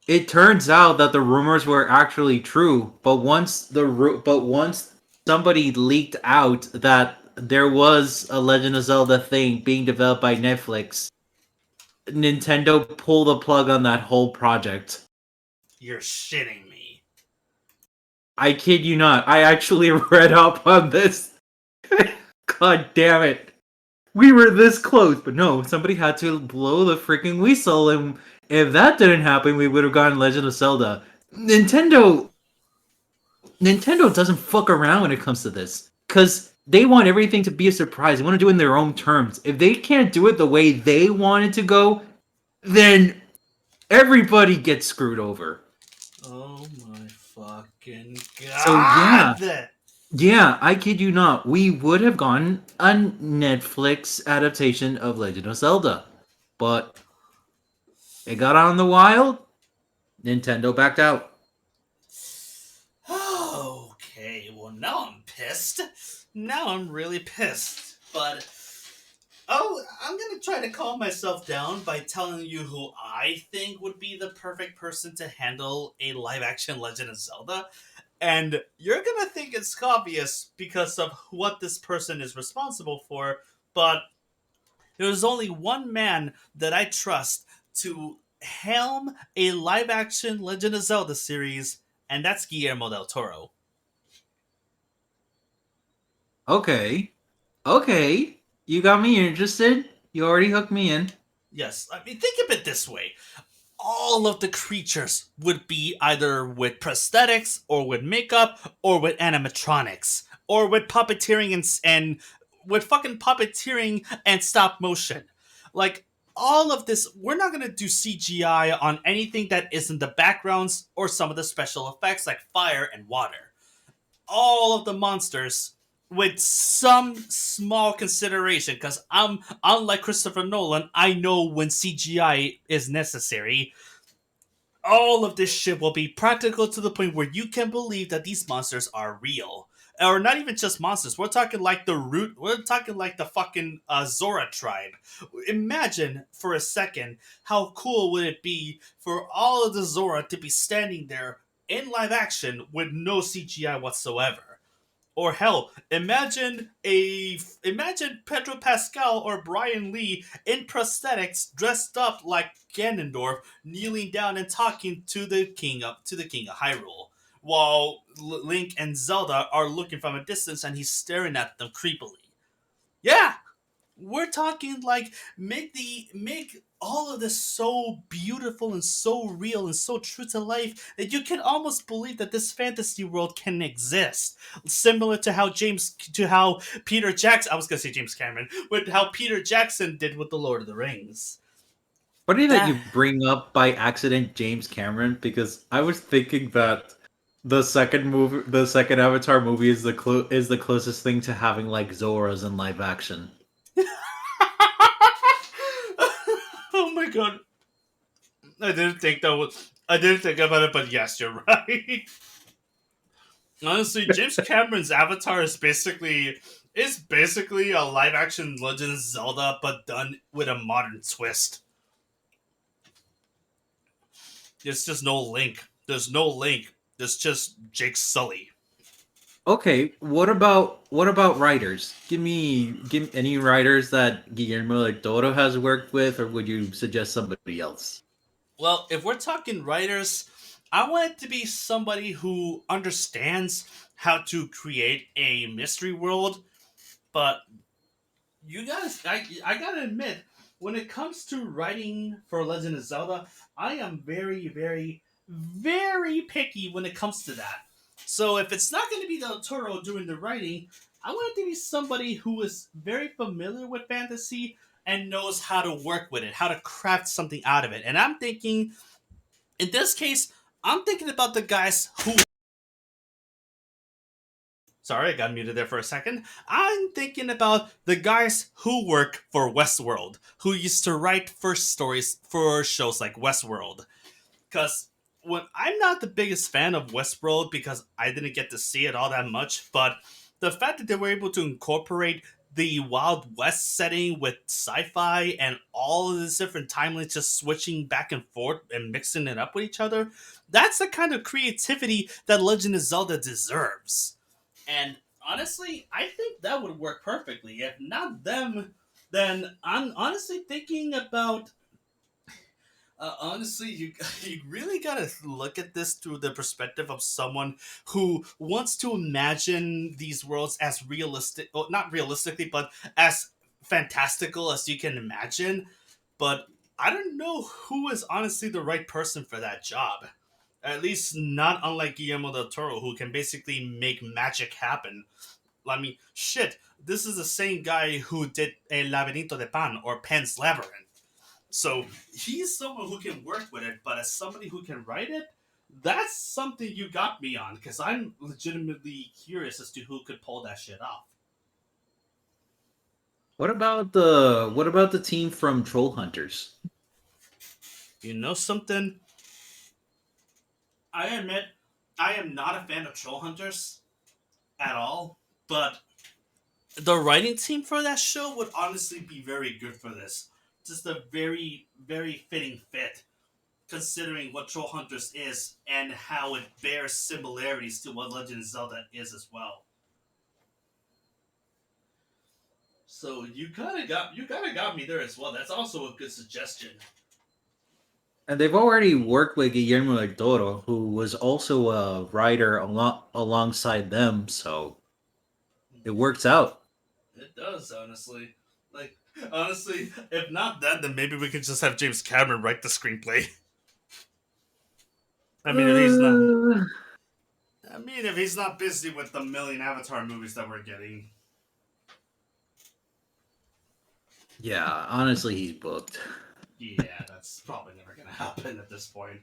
It turns out that the rumors were actually true, but once somebody leaked out that there was a Legend of Zelda thing being developed by Netflix, Nintendo pulled the plug on that whole project.
You're shitting me.
I kid you not. I actually read up on this. God damn it. We were this close, but no, somebody had to blow the freaking whistle, and if that didn't happen, we would have gotten Legend of Zelda. Nintendo doesn't fuck around when it comes to this, because they want everything to be a surprise. They want to do it in their own terms. If they can't do it the way they want it to go, then everybody gets screwed over.
Oh my fucking
So yeah,
god!
yeah, I kid you not, we would have gotten a Netflix adaptation of Legend of Zelda, but it got out in the wild. Nintendo backed out.
Okay, well now I'm pissed. Now I'm really pissed. But oh, I'm gonna try to calm myself down by telling you who I think would be the perfect person to handle a live action Legend of Zelda. And you're gonna think it's obvious because of what this person is responsible for, but there's only one man that I trust to helm a live action Legend of Zelda series, and that's Guillermo del Toro.
Okay. Okay. You got me interested. You already hooked me in.
Yes, I mean, think of it this way: all of the creatures would be either with prosthetics or with makeup or with animatronics or with puppeteering and with fucking puppeteering and stop motion. Like all of this, we're not gonna do CGI on anything that isn't the backgrounds or some of the special effects like fire and water. All of the monsters with some small consideration because I'm unlike Christopher Nolan, I know when CGI is necessary. All of this shit will be practical to the point where you can believe that these monsters are real. Or not even just monsters. We're talking like the root. We're talking like the fucking Zora tribe. Imagine for a second how cool would it be for all of the Zora to be standing there in live action with no CGI whatsoever. Or hell, imagine Pedro Pascal or Brian Lee in prosthetics, dressed up like Ganondorf, kneeling down and talking to the king of Hyrule, while Link and Zelda are looking from a distance and he's staring at them creepily. Yeah, we're talking like make all of this so beautiful and so real and so true to life that you can almost believe that this fantasy world can exist, similar to how Peter Jackson, I was gonna say James Cameron, with how Peter Jackson did with the Lord of the Rings.
Funny that you
That
bring up by accident James Cameron, because I was thinking that the second Avatar movie is is the closest thing to having like Zoras in live action.
oh my god, I didn't think about it, but yes, you're right. Honestly, James Cameron's Avatar is basically a live action Legend of Zelda, but done with a modern twist. There's just no Link. There's no Link. There's just Jake Sully.
Okay, what about writers? Give me any writers that Guillermo del Toro has worked with, or would you suggest somebody else?
Well, if we're talking writers, I want it to be somebody who understands how to create a mystery world, but you guys, I gotta admit, when it comes to writing for Legend of Zelda, I am very, very, very picky when it comes to that. So if it's not going to be Del Toro doing the writing, I want it to be somebody who is very familiar with fantasy and knows how to work with it, how to craft something out of it. And I'm thinking, in this case, I'm thinking about the guys who, sorry, I got muted there for a second. I'm thinking about the guys who work for Westworld, who used to write first stories for shows like Westworld. Because when I'm not the biggest fan of Westworld because I didn't get to see it all that much, but the fact that they were able to incorporate the Wild West setting with sci-fi and all of these different timelines just switching back and forth and mixing it up with each other, that's the kind of creativity that Legend of Zelda deserves. And honestly, I think that would work perfectly. If not them, then I'm honestly thinking about. Honestly, you you really gotta look at this through the perspective of someone who wants to imagine these worlds as realistic, well, not realistically, but as fantastical as you can imagine, but I don't know who is honestly the right person for that job. At least not unlike Guillermo del Toro, who can basically make magic happen. I mean, shit, this is the same guy who did El Laberinto de Pan or Pan's Labyrinth. So he's someone who can work with it, but as somebody who can write it, that's something you got me on because I'm legitimately curious as to who could pull that shit off.
What about the team from Troll Hunters?
You know something? I admit I am not a fan of Troll Hunters at all, but the writing team for that show would honestly be very good for this. Just a very, very fitting fit, considering what Troll Hunters is and how it bears similarities to what Legend of Zelda is as well. So you kind of got me there as well. That's also a good suggestion.
And they've already worked with Guillermo del Toro, who was also a writer alongside them, so it works out.
It does, honestly. Like, honestly, if not that, then maybe we could just have James Cameron write the screenplay. I mean, if he's not,
Uh,
I mean, if he's not busy with the million Avatar movies that we're getting.
yeah, honestly, he's booked.
Yeah, that's probably never gonna happen at this point.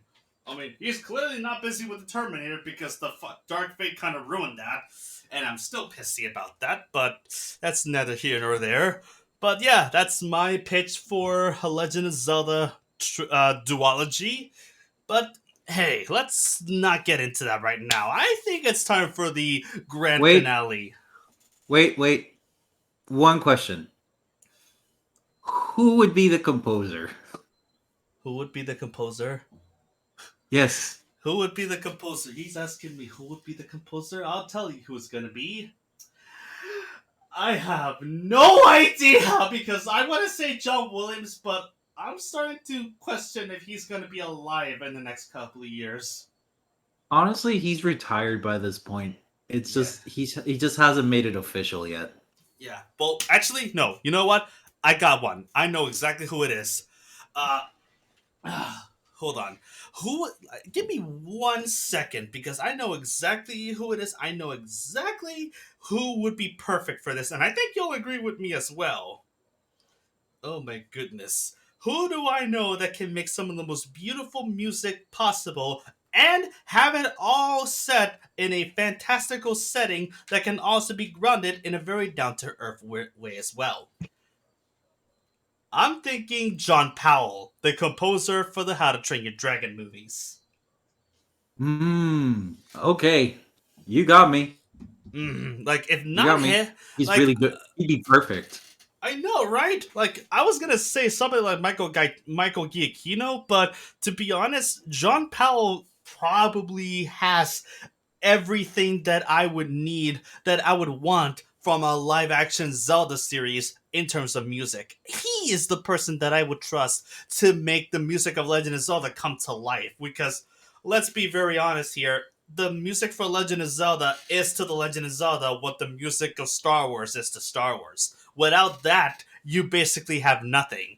I mean, he's clearly not busy with the Terminator because the Dark Fate kind of ruined that, and I'm still pissy about that. But that's neither here nor there. But yeah, that's my pitch for a Legend of Zelda duology. But hey, let's not get into that right now. I think it's time for the grand
Wait,
finale.
wait. One question: who would be the composer?
Who would be the composer?
Yes,
Who would be the composer? He's asking me who would be the composer. I'll tell you who it's gonna be. I have no idea because I want to say John Williams, but I'm starting to question if he's gonna be alive in the next couple of years.
honestly, he's retired by this point. It's
Yeah,
just he just hasn't made it official yet.
yeah. Well, actually, no. You know what? I got one. I know exactly who it is. Uh, hold on. Who? Give me 1 second because I know exactly who it is. I know exactly who would be perfect for this, and I think you'll agree with me as well. Oh my goodness. Who do I know that can make some of the most beautiful music possible and have it all set in a fantastical setting that can also be grounded in a very down to earth way as well? I'm thinking John Powell, the composer for the How to Train Your Dragon movies.
Okay, you got me.
Like, if
You
not
got me.
him,
He's
like,
really good. He'd be perfect.
I know, right? Like, I was gonna say something like Michael Giacchino, but to be honest, John Powell probably has everything that I would need, that I would want from a live action Zelda series in terms of music. He is the person that I would trust to make the music of Legend of Zelda come to life. Because let's be very honest here. The music for Legend of Zelda is to the Legend of Zelda what the music of Star Wars is to Star Wars. Without that, you basically have nothing.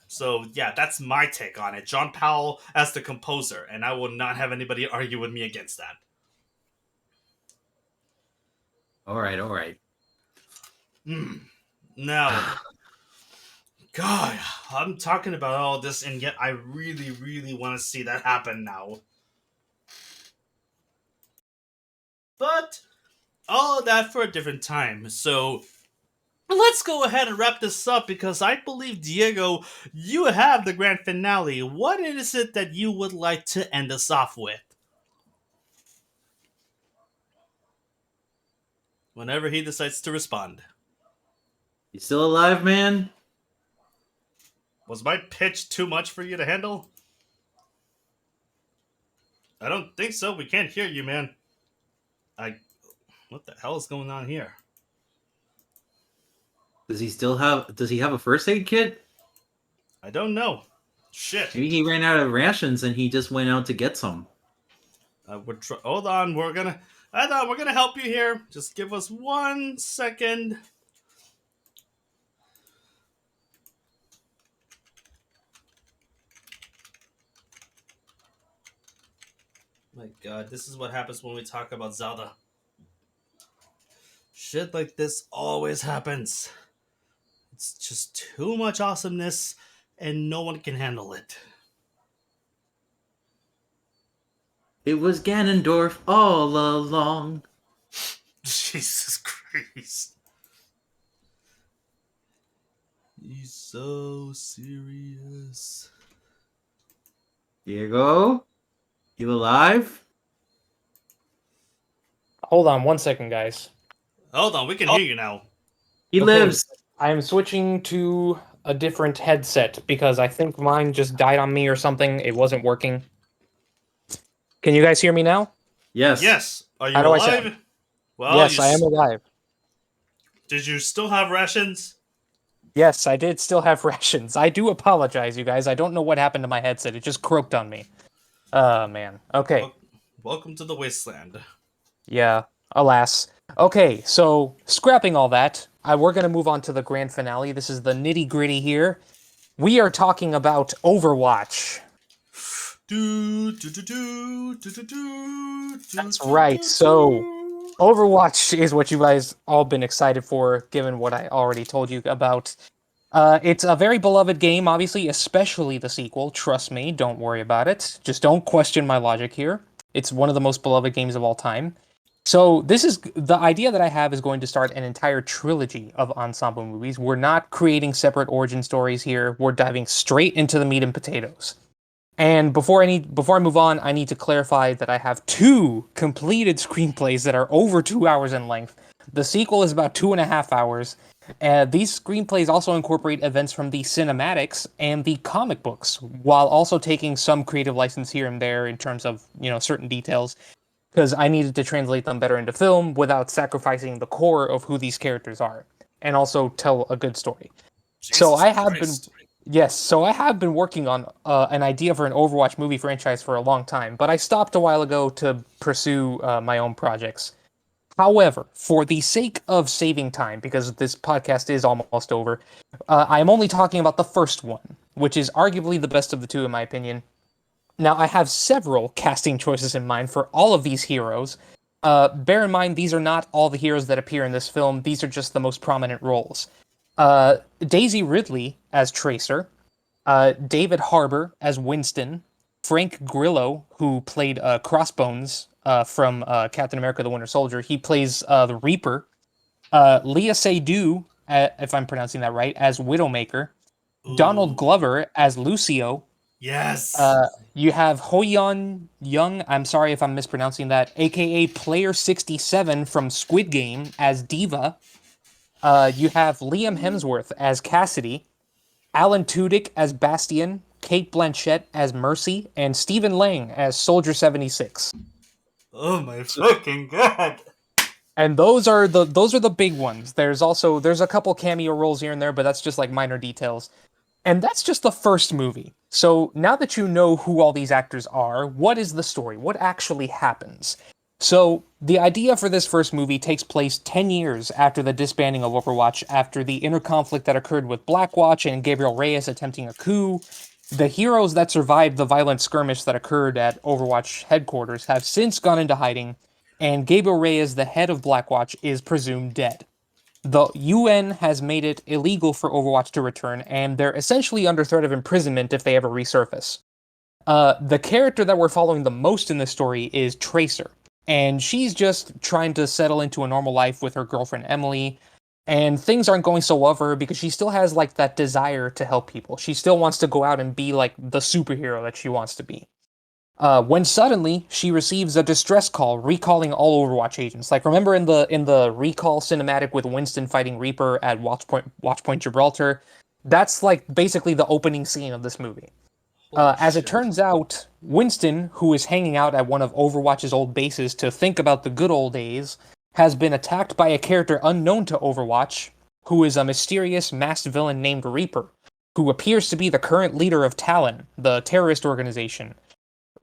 So yeah, that's my take on it. John Powell as the composer, and I will not have anybody argue with me against that.
All right, all right.
Now, God, I'm talking about all this, and yet I really, really want to see that happen now. But all of that for a different time. So let's go ahead and wrap this up because I believe, Diego, you have the grand finale. What is it that you would like to end us off with? Whenever he decides to respond.
You still alive, man?
Was my pitch too much for you to handle? I don't think so. We can't hear you, man. I. What the hell is going on here?
Does he have a first aid kit?
I don't know. Shit.
Maybe he ran out of rations and he just went out to get some.
Hold on. We're gonna. I thought we're gonna help you here. Just give us 1 second. My God, this is what happens when we talk about Zelda. Shit like this always happens. It's just too much awesomeness, and no one can handle it.
It was Ganondorf all along.
Jesus Christ. He's so serious.
Diego, you alive?
Hold on 1 second, guys.
Hold on, we can hear you now.
He
Okay.
lives.
I'm switching to a different headset because I think mine just died on me or something. It wasn't working. Can you guys hear me now?
Yes.
Yes. Are you
How do I
alive?
sound?
Well,
Yes, I am alive.
Did you still have rations?
Yes, I did still have rations. I do apologize, you guys. I don't know what happened to my headset. It just croaked on me. Oh, man. Okay.
Well, welcome to the Wasteland.
Yeah, alas. Okay, so scrapping all that, we're going to move on to the grand finale. This is the nitty gritty here. We are talking about Overwatch. That's right. So, Overwatch is what you guys all been excited for, given what I already told you about. It's a very beloved game, obviously, especially the sequel. Trust me, don't worry about it. Just don't question my logic here. It's one of the most beloved games of all time. So this is the idea that I have is going to start an entire trilogy of ensemble movies. We're not creating separate origin stories here. We're diving straight into the meat and potatoes. And before I move on, I need to clarify that I have two completed screenplays that are over 2 hours in length. The sequel is about 2.5 hours. These screenplays also incorporate events from the cinematics and the comic books, while also taking some creative license here and there in terms of certain details, because I needed to translate them better into film without sacrificing the core of who these characters are, and also tell a good story. So I have been Yes, so I have been working on an idea for an Overwatch movie franchise for a long time, but I stopped a while ago to pursue my own projects. However, for the sake of saving time, because this podcast is almost over, I am only talking about the first one, which is arguably the best of the two in my opinion. Now, I have several casting choices in mind for all of these heroes. Bear in mind, these are not all the heroes that appear in this film, these are just the most prominent roles. Daisy Ridley as Tracer, David Harbour as Winston, Frank Grillo, who played Crossbones from Captain America: The Winter Soldier, he plays the Reaper. Leah Seydoux, if I'm pronouncing that right, as Widowmaker. Donald
Ooh.
Glover as Lucio.
Yes.
You have Hoyeon Young, I'm sorry if I'm mispronouncing that, aka Player 67 from Squid Game as Diva. You have Liam Hemsworth as Cassidy, Alan Tudyk as Bastion, Kate Blanchett as Mercy, and Stephen Lang as Soldier 76.
Oh my fucking God.
And those are the big ones. There's a couple cameo roles here and there, but that's just like minor details. And that's just the first movie. So now that you know who all these actors are, what is the story? What actually happens? So the idea for this first movie takes place 10 years after the disbanding of Overwatch, after the inner conflict that occurred with Blackwatch and Gabriel Reyes attempting a coup. The heroes that survived the violent skirmish that occurred at Overwatch headquarters have since gone into hiding, and Gabriel Reyes, the head of Blackwatch, is presumed dead. The UN has made it illegal for Overwatch to return, and they're essentially under threat of imprisonment if they ever resurface. The character that we're following the most in this story is Tracer, and she's just trying to settle into a normal life with her girlfriend Emily, and things aren't going so well for her because she still has like that desire to help people. She still wants to go out and be like the superhero that she wants to be. When suddenly she receives a distress call recalling all Overwatch agents. Like remember in the recall cinematic with Winston fighting Reaper at Watchpoint Gibraltar? That's like basically the opening scene of this movie.
Holy
As it
shit.
turns out, Winston, who is hanging out at one of Overwatch's old bases to think about the good old days, has been attacked by a character unknown to Overwatch, who is a mysterious masked villain named Reaper, who appears to be the current leader of Talon, the terrorist organization.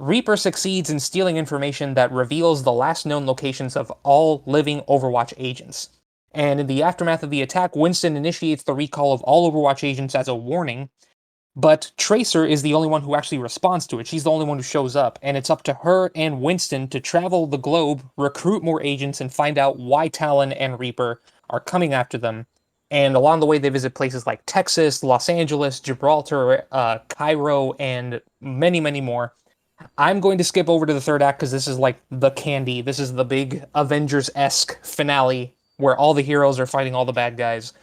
Reaper succeeds in stealing information that reveals the last known locations of all living Overwatch agents. And in the aftermath of the attack, Winston initiates the recall of all Overwatch agents as a warning, but Tracer is the only one who actually responds to it. She's the only one who shows up, and it's up to her and Winston to travel the globe, recruit more agents, and find out why Talon and Reaper are coming after them. And along the way, they visit places like Texas, Los Angeles, Gibraltar, Cairo, and many, many more. I'm going to skip over to the third act because this is like the candy. This is the big Avengers-esque finale where all the heroes are fighting all the bad guys.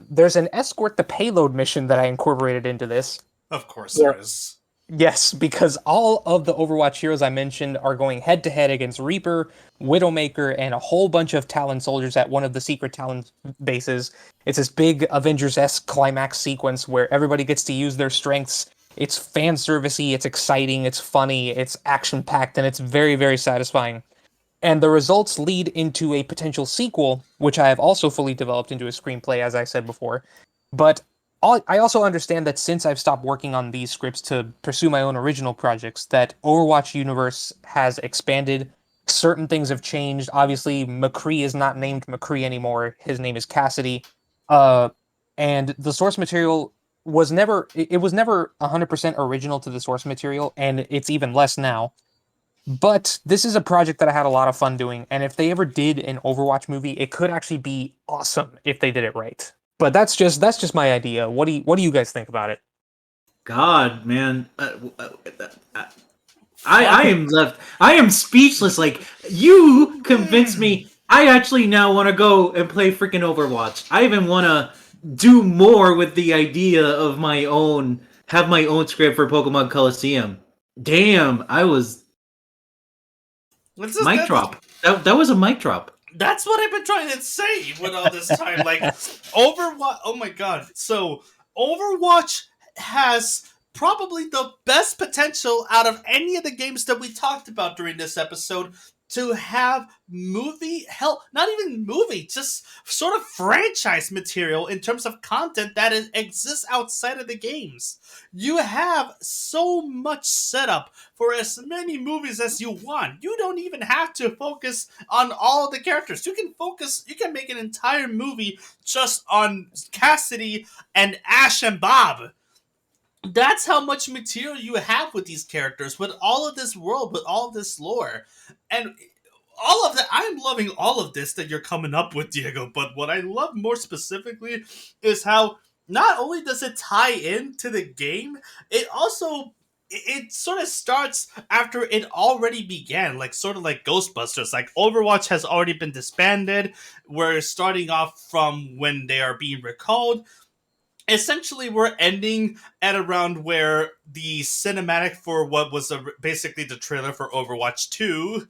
There's an escort the payload mission that I incorporated into this.
Of course
Where,
there is.
yes, because all of the Overwatch heroes I mentioned are going head to head against Reaper, Widowmaker, and a whole bunch of Talon soldiers at one of the secret Talon bases. It's this big Avengers-esque climax sequence where everybody gets to use their strengths. It's fan servicey, it's exciting, it's funny, it's action packed, and it's very, very satisfying. And the results lead into a potential sequel, which I have also fully developed into a screenplay, as I said before. But I also understand that since I've stopped working on these scripts to pursue my own original projects, that Overwatch universe has expanded. Certain things have changed. Obviously, McCree is not named McCree anymore. His name is Cassidy. Uh, and the source material was never 100% original to the source material, and it's even less now. But this is a project that I had a lot of fun doing, and if they ever did an Overwatch movie, it could actually be awesome if they did it right. But that's just my idea. What do you guys think about it?
God, man. I am left. I am speechless. Like, you convinced me. I actually now want to go and play freaking Overwatch. I even want to do more with the idea of my own, have my own script for Pokemon Coliseum. Damn, I was
It's just,
mic drop. That was a mic drop.
that's what I've been trying to say with all this time. Like, Overwatch. Oh my god. So, Overwatch has probably the best potential out of any of the games that we talked about during this episode to have movie, hell, not even movie, just sort of franchise material in terms of content that exists outside of the games. You have so much setup for as many movies as you want. You don't even have to focus on all of the characters. You can make an entire movie just on Cassidy and Ash and Bob. That's how much material you have with these characters, with all of this world, with all of this lore. And all of that, I'm loving all of this that you're coming up with, Diego. But what I love more specifically is how not only does it tie into the game, it also it sort of starts after it already began, like sort of like Ghostbusters. Like Overwatch has already been disbanded. We're starting off from when they are being recalled. Essentially, we're ending at around where the cinematic for what was basically the trailer for Overwatch 2.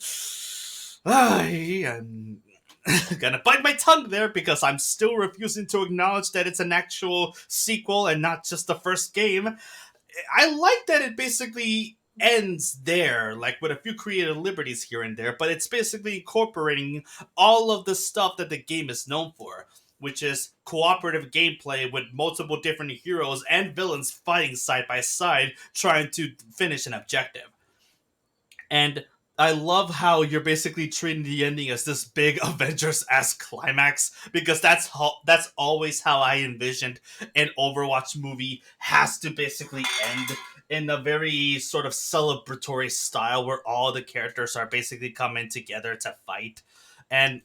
I'm gonna bite my tongue there because I'm still refusing to acknowledge that it's an actual sequel and not just the first game. I like that it basically ends there, like with a few creative liberties here and there, but it's basically incorporating all of the stuff that the game is known for, which is cooperative gameplay with multiple different heroes and villains fighting side by side, trying to finish an objective. And I love how you're basically treating the ending as this big Avengers-esque climax, because that's always how I envisioned an Overwatch movie has to basically end, in a very sort of celebratory style where all the characters are basically coming together to fight. And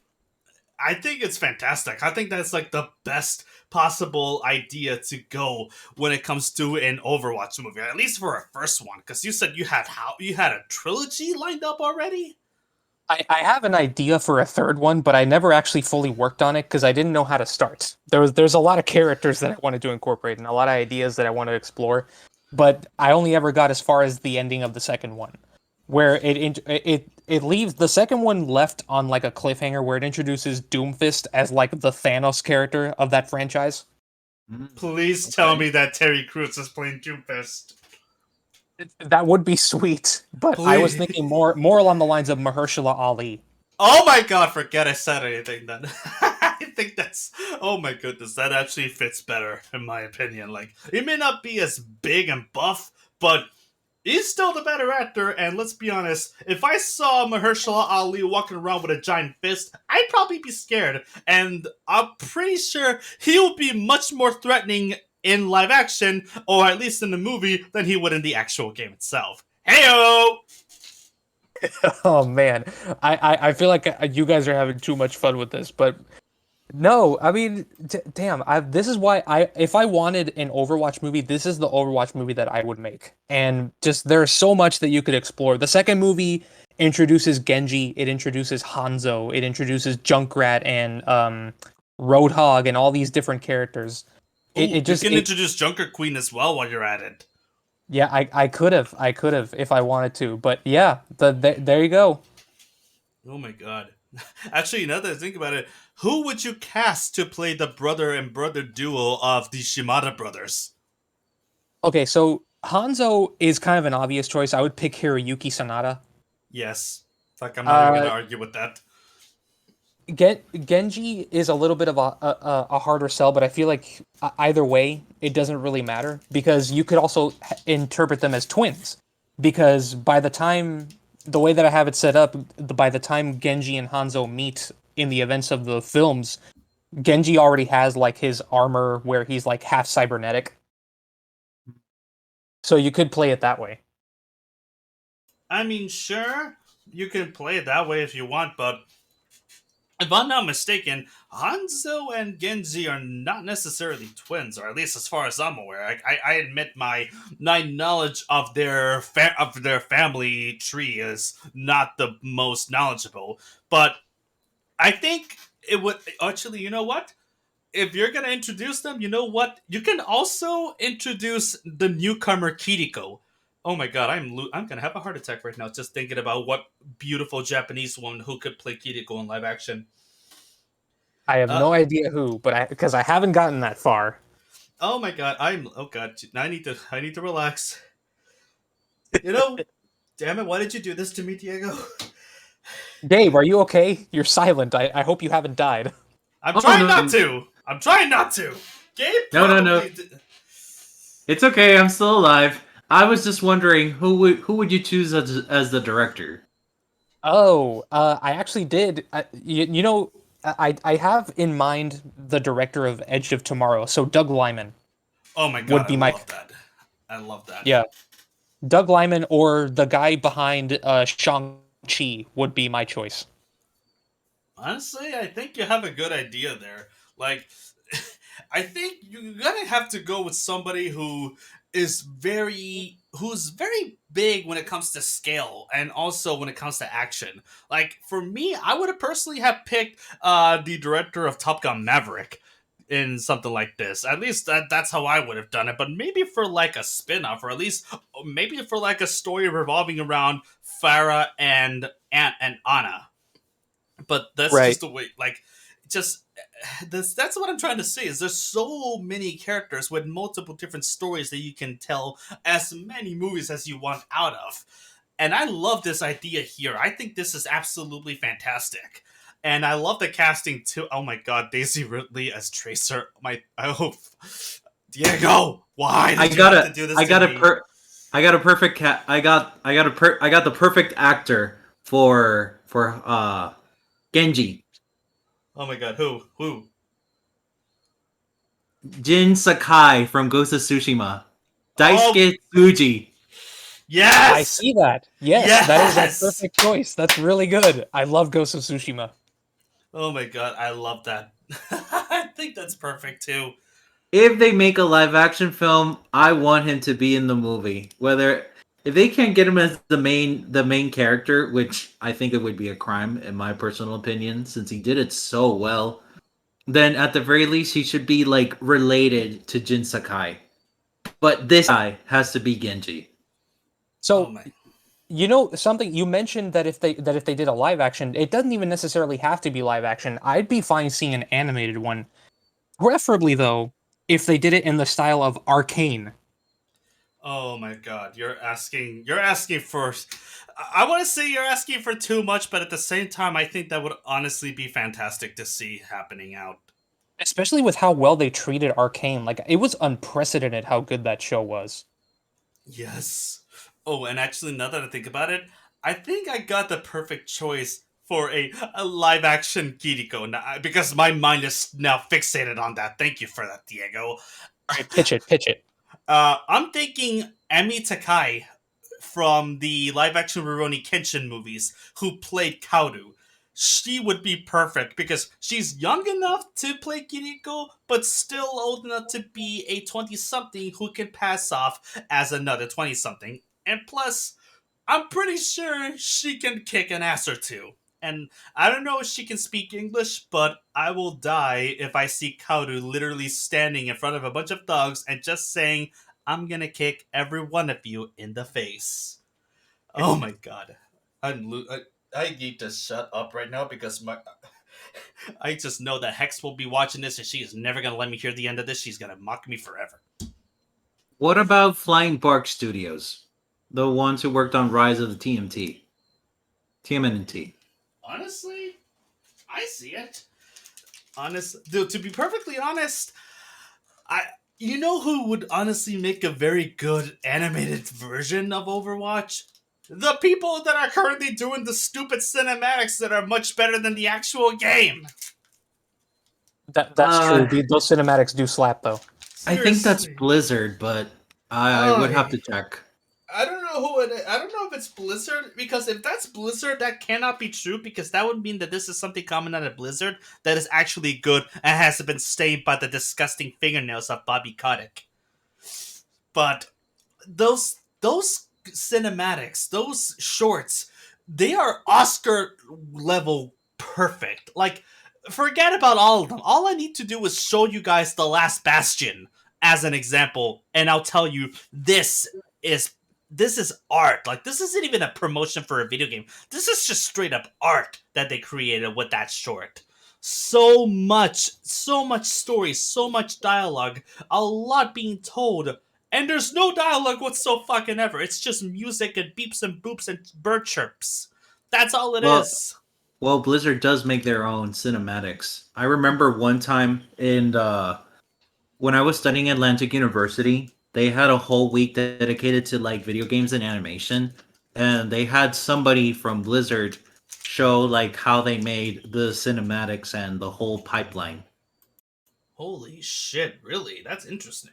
I think it's fantastic. I think that's like the best possible idea to go when it comes to an Overwatch movie, at least for a first one. Because you said you had a trilogy lined up already.
I have an idea for a third one, but I never actually fully worked on it because I didn't know how to start. There's a lot of characters that I wanted to incorporate and a lot of ideas that I want to explore, but I only ever got as far as the ending of the second one, where it leaves the second one left on like a cliffhanger where it introduces Doomfist as like the Thanos character of that franchise.
Please tell me that Terry Crews is playing Doomfist.
That would be sweet, but I was
Please.
thinking more along the lines of Mahershala Ali.
Oh my god, forget I said anything then. I think that's, oh my goodness, that actually fits better in my opinion. Like, it may not be as big and buff, but He's still the better actor, and let's be honest, if I saw Mahershala Ali walking around with a giant fist, I'd probably be scared. And I'm pretty sure he'll be much more threatening in live action, or at least in the movie, than he would in the actual game itself. Heyo!
Oh man, I feel like you guys are having too much fun with this, but no, I mean, damn, this is why if I wanted an Overwatch movie, this is the Overwatch movie that I would make. And just there's so much that you could explore. The second movie introduces Genji, it introduces Hanzo, it introduces Junkrat and Roadhog and all these different characters.
Oh,
It
you
just
can
it
introduce Junker Queen as well while you're at it.
yeah, I could have if I wanted to, but yeah, there you go.
Oh my god. Actually, now that I think about it, who would you cast to play the brother and brother duo of the Shimada brothers?
Okay, so Hanzo is kind of an obvious choice. I would pick Hiroyuki Sanada.
Yes. Like, I'm not even gonna
Uh,
argue with that.
Genji is a little bit of a harder sell, but I feel like either way, it doesn't really matter because you could also interpret them as twins. Because by the time the way that I have it set up, by the time Genji and Hanzo meet in the events of the films, Genji already has like his armor where he's like half cybernetic. So you could play it that way.
I mean, sure, you can play it that way if you want, but if I'm not mistaken, Hanzo and Genji are not necessarily twins, or at least as far as I'm aware. I admit my knowledge of of their family tree is not the most knowledgeable, but I think it would actually. You know what? If you're gonna introduce them, you know what? You can also introduce the newcomer Kiriko. Oh my god, I'm gonna have a heart attack right now just thinking about what beautiful Japanese woman who could play Kiriko in live action.
I have
Uh,
no idea who, but because I haven't gotten that far.
oh my god, oh god, I need to relax. You know, damn it, why did you do this to me, Diego?
Gabe, are you okay? You're silent. I hope you haven't died.
I'm
Oh
trying not
no,
to. I'm trying not to. Gabe
no.
probably.
It's okay. I'm still alive. I was just wondering who would you choose as the director?
Oh, I actually did. You know, I have in mind the director of Edge of Tomorrow. So Doug Liman
Oh my god,
would
I
be my
love that. I love that.
yeah. Doug Liman or the guy behind Shang-Chi would be my choice.
Honestly, I think you have a good idea there. Like, I think you're gonna have to go with somebody who's very big when it comes to scale and also when it comes to action. Like for me, I would have personally have picked the director of Top Gun Maverick in something like this. At least that's how I would have done it. But maybe for like a spin-off, or at least maybe for like a story revolving around Farah and Anna, but that's
Right.
just the way, like, just that's what I'm trying to say is there's so many characters with multiple different stories that you can tell as many movies as you want out of, and I love this idea here. I think this is absolutely fantastic, and I love the casting too. Oh my god, Daisy Ridley as Tracer. I hope. Diego, why
I
did you
got
have to
a
do this
I
to
got a
me?
per I got a perfect cat. I got the perfect actor for Genji.
Oh my god, who?
Jin Sakai from Ghost of Tsushima.
Oh
Daisuke Tsuji.
I
yes,
see that. Yes, that is a
yes.
perfect choice. That's really good. I love Ghost of Tsushima.
Oh my god, I love that. I think that's perfect too.
If they make a live action film, I want him to be in the movie. Whether if they can't get him as the main character, which I think it would be a crime in my personal opinion, since he did it so well, then at the very least he should be like related to Jin Sakai. But this guy has to be Genji.
Oh
So
my.
you know something you mentioned that if they did a live action, it doesn't even necessarily have to be live action. I'd be fine seeing an animated one. Preferably though, if they did it in the style of Arcane.
Oh my god, you're asking for I want to say you're asking for too much, but at the same time I think that would honestly be fantastic to see happening out.
Especially with how well they treated Arcane. Like it was unprecedented how good that show was.
Yes. Oh, and actually, now that I think about it, I think I got the perfect choice for a live action Kiriko because my mind is now fixated on that. Thank you for that, Diego.
All right, pitch it, pitch it.
I'm thinking Emi Takai from the live action Rurouni Kenshin movies who played Kaoru. She would be perfect because she's young enough to play Kiriko, but still old enough to be a 20 something who can pass off as another 20 something. And plus, I'm pretty sure she can kick an ass or two. And I don't know if she can speak English, but I will die if I see Kaoru literally standing in front of a bunch of thugs and just saying, I'm gonna kick every one of you in the face. Oh my god. I need to shut up right now because I just know that Hex will be watching this and she is never gonna let me hear the end of this. She's gonna mock me forever.
What about Flying Bark Studios? The ones who worked on Rise of the TMT. TMNT.
Honestly, I see it. Dude, to be perfectly honest, I you know who would honestly make a very good animated version of Overwatch? The people that are currently doing the stupid cinematics that are much better than the actual game.
That's true.
Uh,
Those cinematics do slap, though.
I think that's
Seriously.
Blizzard, but I
Oh,
would have to check.
I don't know I don't know if it's Blizzard because if that's Blizzard, that cannot be true because that would mean that this is something common out of Blizzard that is actually good and hasn't been stained by the disgusting fingernails of Bobby Kotick. But those cinematics, those shorts, they are Oscar level perfect. Like, forget about all of them. All I need to do is show you guys The Last Bastion as an example, and I'll tell you is this is art. Like, this isn't even a promotion for a video game. This is just straight up art that they created with that short. So much story, so much dialogue, a lot being told, and there's no dialogue whatsoever. It's just music and beeps and boops and bird chirps. That's all it
Well,
is.
well, Blizzard does make their own cinematics. I remember one time when I was studying at Atlantic University, they had a whole week dedicated to like video games and animation, and they had somebody from Blizzard show like how they made the cinematics and the whole pipeline.
Holy shit, really? That's interesting.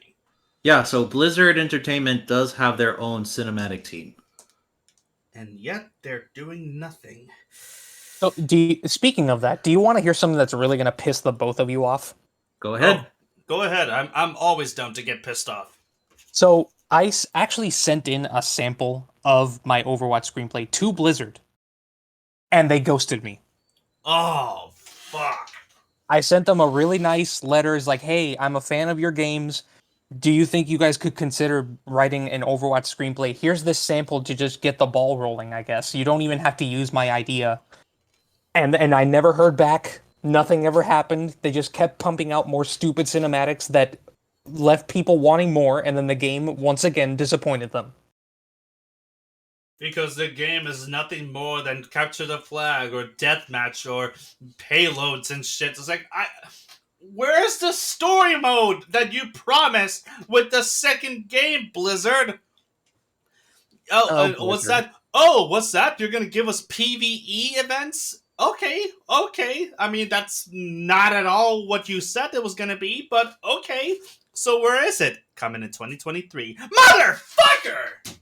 Yeah, so Blizzard Entertainment does have their own cinematic team.
And yet they're doing nothing.
So, speaking of that, do you want to hear something that's really going to piss the both of you off?
Go
Oh,
ahead.
go ahead. I'm always down to get pissed off.
So, I actually sent in a sample of my Overwatch screenplay to Blizzard, and they ghosted me.
Oh, fuck.
I sent them a really nice letter. It's like, hey, I'm a fan of your games. Do you think you guys could consider writing an Overwatch screenplay? Here's this sample to just get the ball rolling, I guess. You don't even have to use my idea. And I never heard back. Nothing ever happened. They just kept pumping out more stupid cinematics that left people wanting more, and then the game once again disappointed them.
Because the game is nothing more than capture the flag or deathmatch or payloads and shit. It's like, where's the story mode that you promised with the second game, Blizzard?
Oh,
What's
Blizzard.
that? Oh, what's that? You're gonna give us PvE events? Okay, okay. I mean, that's not at all what you said it was gonna be, but okay. So where is it? Coming in 2023. Motherfucker!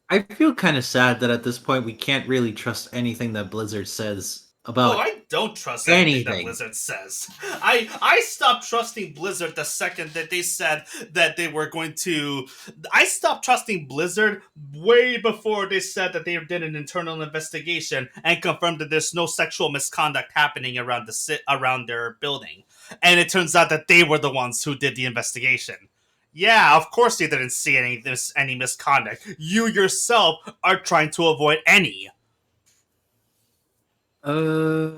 I feel kind of sad that at this point we can't really trust anything that Blizzard says
Oh,
about
I don't trust anything that
anything.
Blizzard says. I stopped trusting Blizzard the second that they said that they were going to. I stopped trusting Blizzard way before they said that they did an internal investigation and confirmed that there's no sexual misconduct happening around their building. And it turns out that they were the ones who did the investigation. Yeah, of course they didn't see any misconduct. You yourself are trying to avoid any.
Uh,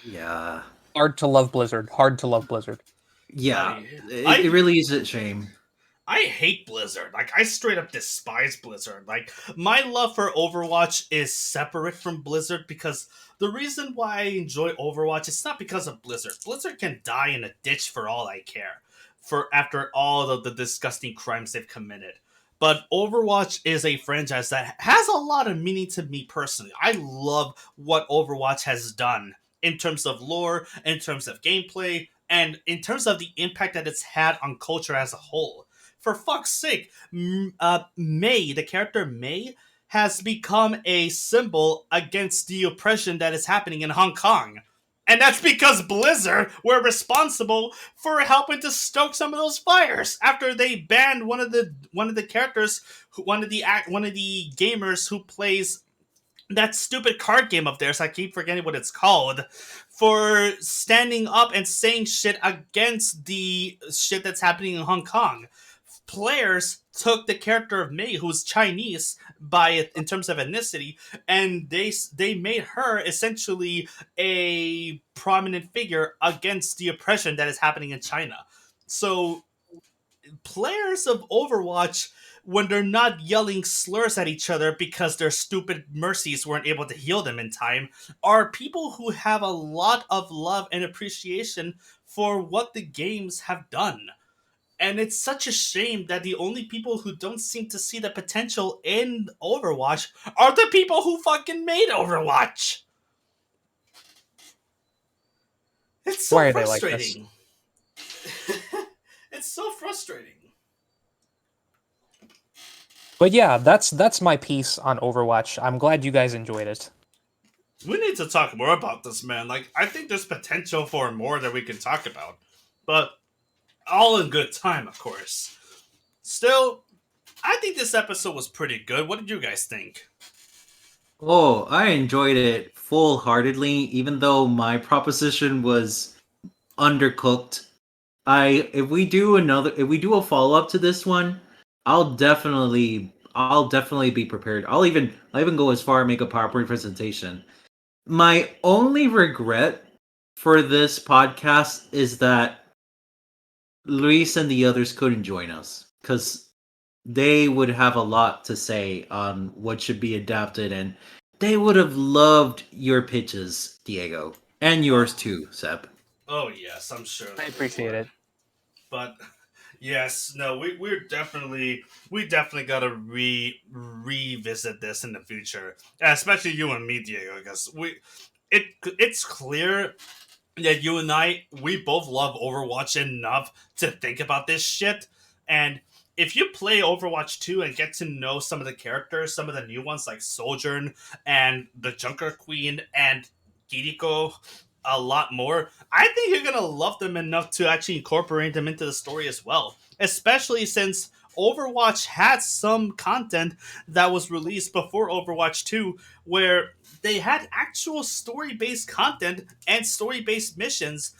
yeah.
Hard to love Blizzard. Hard to love Blizzard.
Yeah.
I
It
I
really is a shame.
I hate Blizzard. Like, I straight up despise Blizzard. Like, my love for Overwatch is separate from Blizzard because the reason why I enjoy Overwatch it's not because of Blizzard. Blizzard can die in a ditch for all I care. For after all of the disgusting crimes they've committed. but Overwatch is a franchise that has a lot of meaning to me personally. I love what Overwatch has done in terms of lore, in terms of gameplay, and in terms of the impact that it's had on culture as a whole. For fuck's sake, Mei, the character Mei, has become a symbol against the oppression that is happening in Hong Kong. And that's because Blizzard were responsible for helping to stoke some of those fires after they banned one of the characters, one of the gamers who plays that stupid card game of theirs. I keep forgetting what it's called, for standing up and saying shit against the shit that's happening in Hong Kong. Players took the character of Mei, who's Chinese by in terms of ethnicity, and they made her essentially a prominent figure against the oppression that is happening in China. So players of Overwatch, when they're not yelling slurs at each other because their stupid mercies weren't able to heal them in time, are people who have a lot of love and appreciation for what the games have done. And it's such a shame that the only people who don't seem to see the potential in Overwatch are the people who fucking made Overwatch. It's so
Why are they like this?
frustrating. It's so frustrating.
But yeah, that's my piece on Overwatch. I'm glad you guys enjoyed it.
We need to talk more about this, man. Like, I think there's potential for more that we can talk about. But all in good time, of course. Still, I think this episode was pretty good. What did you guys think?
Oh, I enjoyed it full heartedly, even though my proposition was undercooked. If we do a follow up to this one, I'll definitely be prepared. I'll even go as far and make a PowerPoint presentation. My only regret for this podcast is that Luis and the others couldn't join us, because they would have a lot to say on what should be adapted, and they would have loved your pitches, Diego, and
Oh,
yours too, Seb.
oh yes, I'm sure
I
that they
appreciate
would.
it.
But yes, no, we definitely gotta revisit this in the future, especially you and me, Diego, because it's clear that you and we both love Overwatch enough to think about this shit. And if you play Overwatch 2 and get to know some of the characters, some of the new ones like Sojourn and the Junker Queen and Kiriko a lot more, I think you're gonna love them enough to actually incorporate them into the story as well. Especially since Overwatch had some content that was released before Overwatch 2 where they had actual story based content and story based missions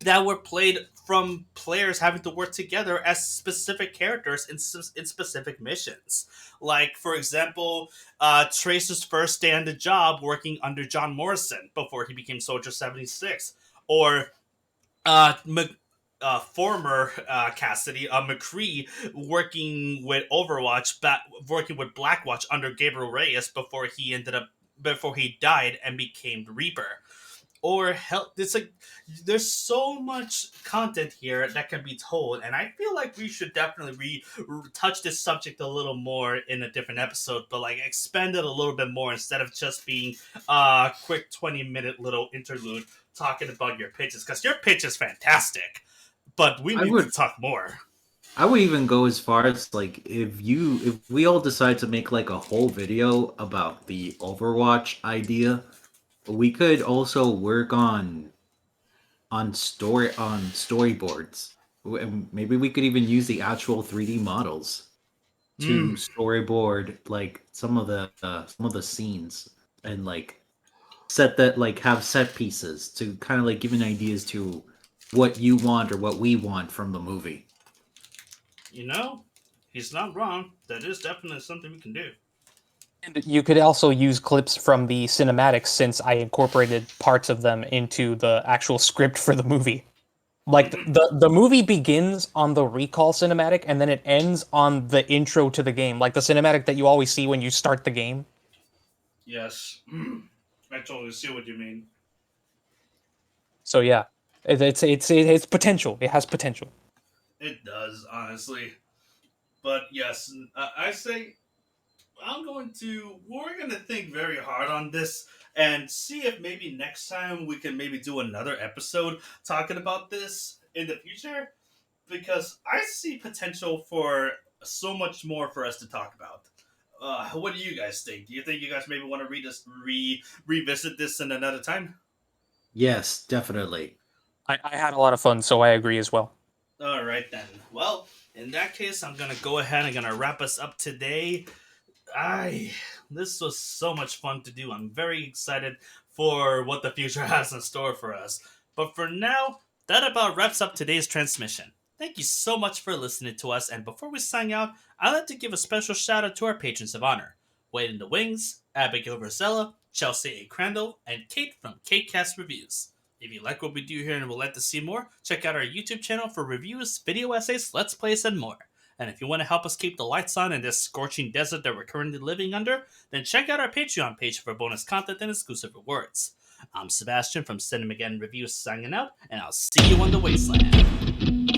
that were played from players having to work together as specific characters in specific missions. Like, for example, Tracer's first day on the job working under John Morrison before he became Soldier 76. Or former Cassidy, McCree, working with Blackwatch under Gabriel Reyes before he died and became the Reaper. Or hell, it's like there's so much content here that can be told, and I feel like we should definitely touch this subject a little more in a different episode, but like expand it a little bit more instead of just being a quick 20-minute little interlude talking about your pitches, because your pitch is fantastic, but we
I
need to
would
talk more.
I would even go as far as, like, if we all decide to make like a whole video about the Overwatch idea, we could also work on storyboards. And maybe we could even use the actual 3D models to
Mm,
storyboard like some of the scenes, and like set that like have set pieces to kind of like give an ideas to what you want or what we want from the movie.
you know, he's not wrong. That is definitely something we can do.
And you could also use clips from the cinematics, since I incorporated parts of them into the actual script for the movie. Like the movie begins on the recall cinematic and then it ends on the intro to the game, like the cinematic that you always see when you start the game.
Yes, I totally see what you mean.
So yeah, it's potential. It has potential.
It does, honestly. But yes, I say we're going to think very hard on this and see if maybe next time we can maybe do another episode talking about this in the future because I see potential for so much more for us to talk about. What do you guys think? Do you think you guys maybe want to revisit this in another time?
Yes, definitely.
I had a lot of fun, so I agree as well.
All right then. Well, in that case, I'm gonna go ahead and gonna wrap us up today. I This was so much fun to do. I'm very excited for what the future has in store for us. But for now, that about wraps up today's transmission. Thank you so much for listening to us, and before we sign out, I'd like to give a special shout out to our patrons of honor. Wait in the Wings, Abigail Verzella, Chelsea A. Crandall, and Kate from KateCast Reviews. If you like what we do here and would like to see more, check out our YouTube channel for reviews, video essays, let's plays, and more. And if you want to help us keep the lights on in this scorching desert that we're currently living under, then check out our Patreon page for bonus content and exclusive rewards. I'm Sebastian from Cinemageddon Reviews signing out, and I'll see you on the Wasteland.